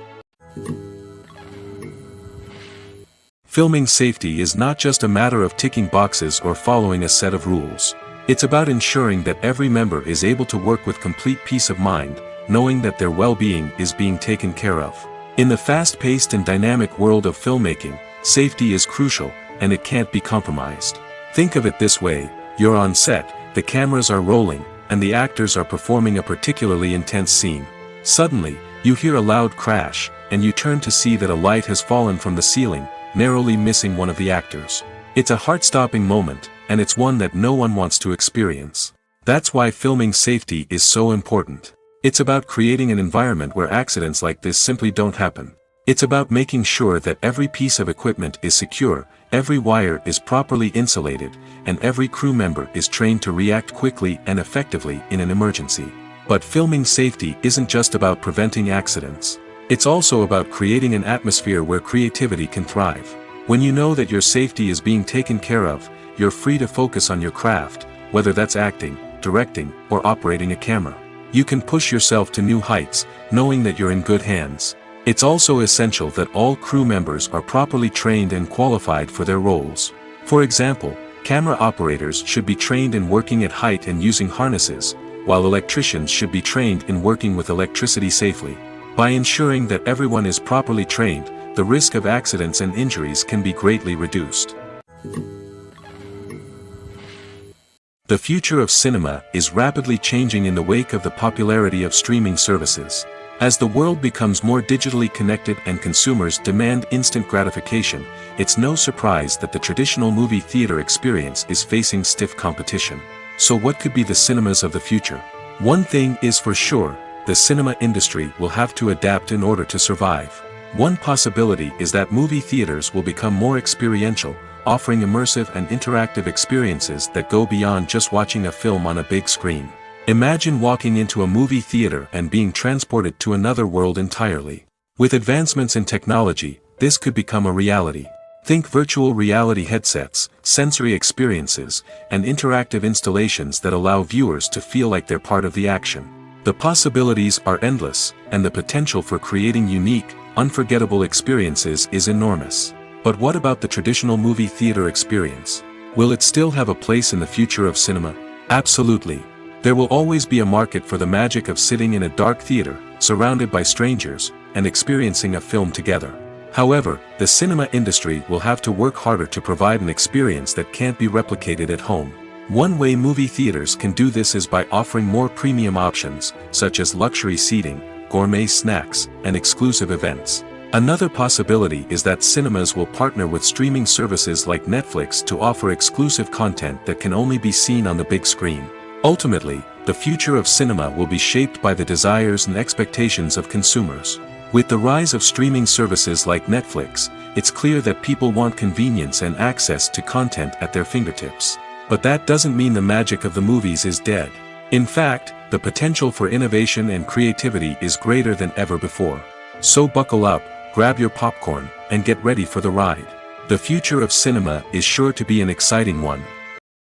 Filming safety is not just a matter of ticking boxes or following a set of rules. It's about ensuring that every member is able to work with complete peace of mind, knowing that their well-being is being taken care of. In the fast-paced and dynamic world of filmmaking, safety is crucial, and it can't be compromised. Think of it this way: you're on set, the cameras are rolling, and the actors are performing a particularly intense scene. Suddenly, you hear a loud crash, and you turn to see that a light has fallen from the ceiling, narrowly missing one of the actors. It's a heart-stopping moment, and it's one that no one wants to experience. That's why filming safety is so important. It's about creating an environment where accidents like this simply don't happen. It's about making sure that every piece of equipment is secure, every wire is properly insulated, and every crew member is trained to react quickly and effectively in an emergency. But filming safety isn't just about preventing accidents. It's also about creating an atmosphere where creativity can thrive. When you know that your safety is being taken care of, you're free to focus on your craft, whether that's acting, directing, or operating a camera. You can push yourself to new heights, knowing that you're in good hands. It's also essential that all crew members are properly trained and qualified for their roles. For example, camera operators should be trained in working at height and using harnesses, while electricians should be trained in working with electricity safely. By ensuring that everyone is properly trained, the risk of accidents and injuries can be greatly reduced. The future of cinema is rapidly changing in the wake of the popularity of streaming services. As the world becomes more digitally connected and consumers demand instant gratification, it's no surprise that the traditional movie theater experience is facing stiff competition. So what could be the cinemas of the future? One thing is for sure, the cinema industry will have to adapt in order to survive. One possibility is that movie theaters will become more experiential, offering immersive and interactive experiences that go beyond just watching a film on a big screen. Imagine walking into a movie theater and being transported to another world entirely. With advancements in technology, this could become a reality. Think virtual reality headsets, sensory experiences, and interactive installations that allow viewers to feel like they're part of the action. The possibilities are endless, and the potential for creating unique, unforgettable experiences is enormous. But what about the traditional movie theater experience? Will it still have a place in the future of cinema? Absolutely. There will always be a market for the magic of sitting in a dark theater, surrounded by strangers, and experiencing a film together. However, the cinema industry will have to work harder to provide an experience that can't be replicated at home. One way movie theaters can do this is by offering more premium options, such as luxury seating, gourmet snacks, and exclusive events. Another possibility is that cinemas will partner with streaming services like Netflix to offer exclusive content that can only be seen on the big screen. Ultimately, the future of cinema will be shaped by the desires and expectations of consumers. With the rise of streaming services like Netflix, it's clear that people want convenience and access to content at their fingertips. But that doesn't mean the magic of the movies is dead. In fact, the potential for innovation and creativity is greater than ever before. So buckle up, grab your popcorn, and get ready for the ride. The future of cinema is sure to be an exciting one.